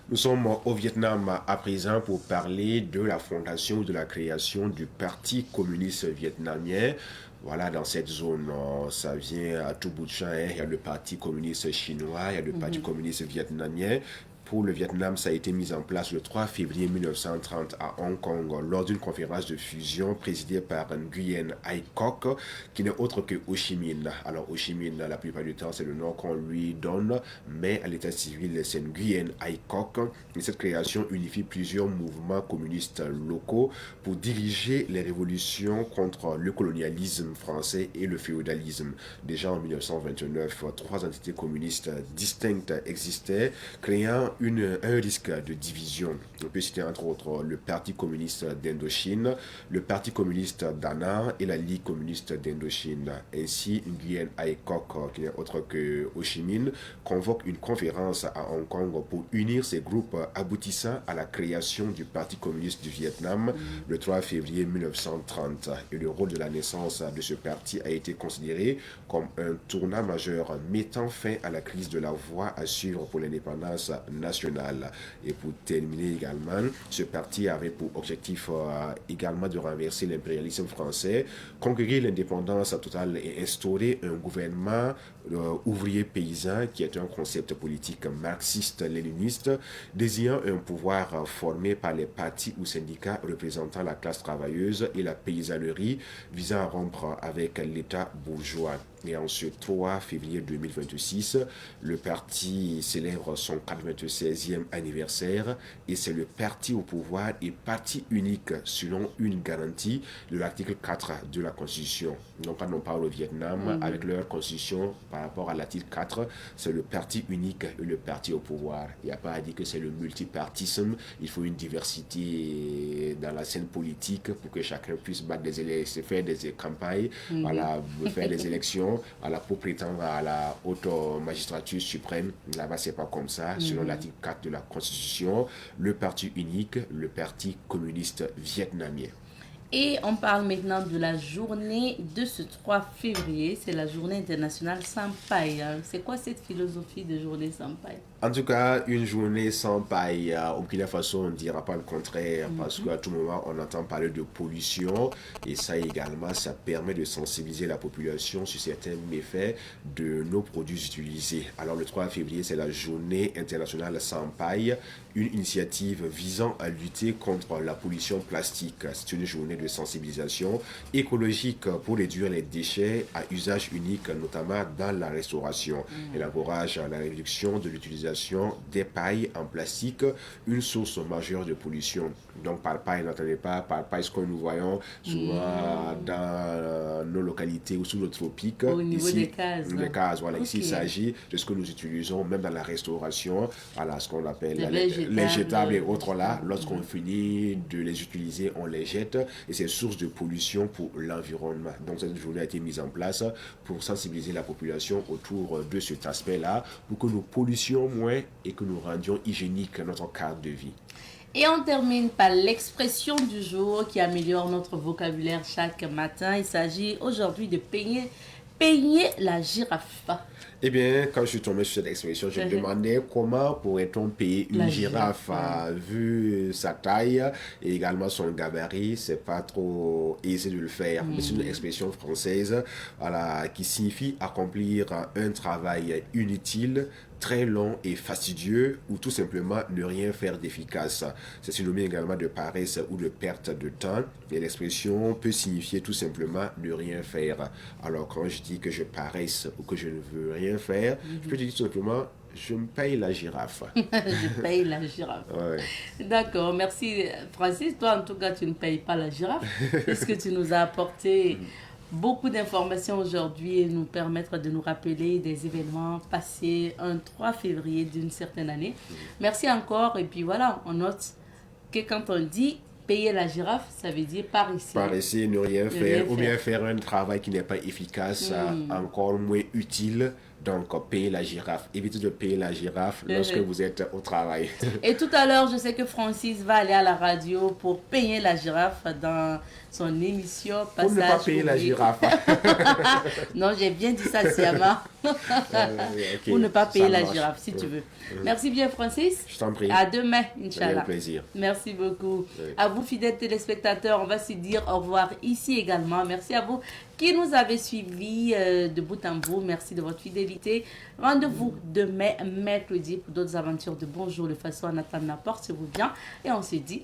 Nous sommes au Vietnam à présent pour parler de la fondation ou de la création du Parti communiste vietnamien. Voilà, dans cette zone, ça vient à tout bout de champ. Il y a le Parti communiste chinois, il y a le Parti communiste vietnamien. Pour le Vietnam, ça a été mis en place le 3 février 1930 à Hong Kong lors d'une conférence de fusion présidée par Nguyen Ai Quoc, qui n'est autre que Ho Chi Minh. Alors Ho Chi Minh, la plupart du temps, c'est le nom qu'on lui donne, mais à l'état civil, c'est Nguyen Ai Quoc. Et cette création unifie plusieurs mouvements communistes locaux pour diriger les révolutions contre le colonialisme français et le féodalisme. Déjà en 1929, 3 entités communistes distinctes existaient, créant un risque de division. On peut citer entre autres le Parti communiste d'Indochine, le Parti communiste d'Annan et la Ligue communiste d'Indochine. Ainsi, Nguyen Ai Quoc, qui n'est autre que Ho Chi Minh, convoque une conférence à Hong Kong pour unir ces groupes aboutissant à la création du Parti communiste du Vietnam le 3 février 1930. Et le rôle de la naissance de ce parti a été considéré comme un tournant majeur mettant fin à la crise de la voie à suivre pour l'indépendance nationale. Et pour terminer également, ce parti avait pour objectif également de renverser l'impérialisme français, conquérir l'indépendance totale et instaurer un gouvernement ouvrier paysan qui est un concept politique marxiste-léniniste désignant un pouvoir formé par les partis ou syndicats représentant la classe travailleuse et la paysannerie visant à rompre avec l'État bourgeois. Et en ce 3 février 2026, le parti célèbre son 96e anniversaire et c'est le parti au pouvoir et parti unique selon une garantie de l'article 4 de la Constitution. Donc quand on parle au Vietnam, avec leur Constitution par rapport à l'article 4, c'est le parti unique et le parti au pouvoir. Il n'y a pas à dire que c'est le multipartisme, il faut une diversité dans la scène politique pour que chacun puisse battre des élections, faire des campagnes, voilà, faire des élections, voilà, pour prétendre à la haute magistrature suprême. Là-bas, c'est pas comme ça. Selon l'article 4 de la Constitution, le parti unique, le parti communiste vietnamien.
Et on parle maintenant de la journée de ce 3 février. C'est la journée internationale sans paille. C'est quoi cette philosophie de journée sans paille?
En tout cas, une journée sans paille, au Burkina Faso, on ne dira pas le contraire, parce qu'à tout moment, on entend parler de pollution, et ça également, ça permet de sensibiliser la population sur certains méfaits de nos produits utilisés. Alors, le 3 février, c'est la journée internationale sans paille, une initiative visant à lutter contre la pollution plastique. C'est une journée de sensibilisation écologique pour réduire les déchets à usage unique, notamment dans la restauration. Elle encourage la réduction de l'utilisation des pailles en plastique, une source majeure de pollution. Donc par paille, n'entendez pas par paille ce que nous voyons souvent dans nos localités ou sous le tropique.
Au niveau
ici,
des cases.
des cases, voilà.
Okay.
Ici, il s'agit de ce que nous utilisons même dans la restauration, voilà, ce qu'on appelle
les
jetables et autres là. Lorsqu'on finit de les utiliser, on les jette et c'est source de pollution pour l'environnement. Donc cette journée a été mise en place pour sensibiliser la population autour de cet aspect-là, pour que nous polluions moins et que nous rendions hygiénique notre cadre de vie.
Et on termine par l'expression du jour qui améliore notre vocabulaire chaque matin. Il s'agit aujourd'hui de payer la girafe.
Eh bien, quand je suis tombé sur cette expression, je me demandais comment pourrait-on payer une girafe vu sa taille et également son gabarit. C'est pas trop aisé de le faire. Mais c'est une expression française, voilà, qui signifie accomplir un travail inutile, très long et fastidieux ou tout simplement ne rien faire d'efficace. C'est synonyme également de paresse ou de perte de temps et l'expression peut signifier tout simplement ne rien faire. Alors quand je dis que je paresse ou que je ne veux rien faire, je peux dire tout simplement je me paye la girafe.
Je paye la girafe.
Ouais.
D'accord, merci Francis. Toi en tout cas tu ne payes pas la girafe puisque tu nous as apporté beaucoup d'informations aujourd'hui et nous permettre de nous rappeler des événements passés un 3 février d'une certaine année. Merci encore et puis voilà, on note que quand on dit payer la girafe, ça veut dire paresser.
Paresser, ne rien faire ou bien faire un travail qui n'est pas efficace, encore moins utile. Donc, payer la girafe. Évitez de payer la girafe lorsque vous êtes au travail.
Et tout à l'heure, je sais que Francis va aller à la radio pour payer la girafe dans son émission Passage.
Pour ne pas payer la girafe.
Non, j'ai bien dit ça, Siama. Okay. Pour ne pas payer la girafe, si tu veux. Merci bien, Francis.
Je t'en prie.
À demain, Inch'Allah.
Un plaisir.
Merci beaucoup.
Oui.
À vous, fidèles téléspectateurs, on va se dire au revoir ici également. Merci à vous qui nous avez suivis de bout en bout. Merci de votre fidélité. Rendez-vous demain, mercredi, pour d'autres aventures de Bonjour de façon en attendant, portez-vous bien. Et on se dit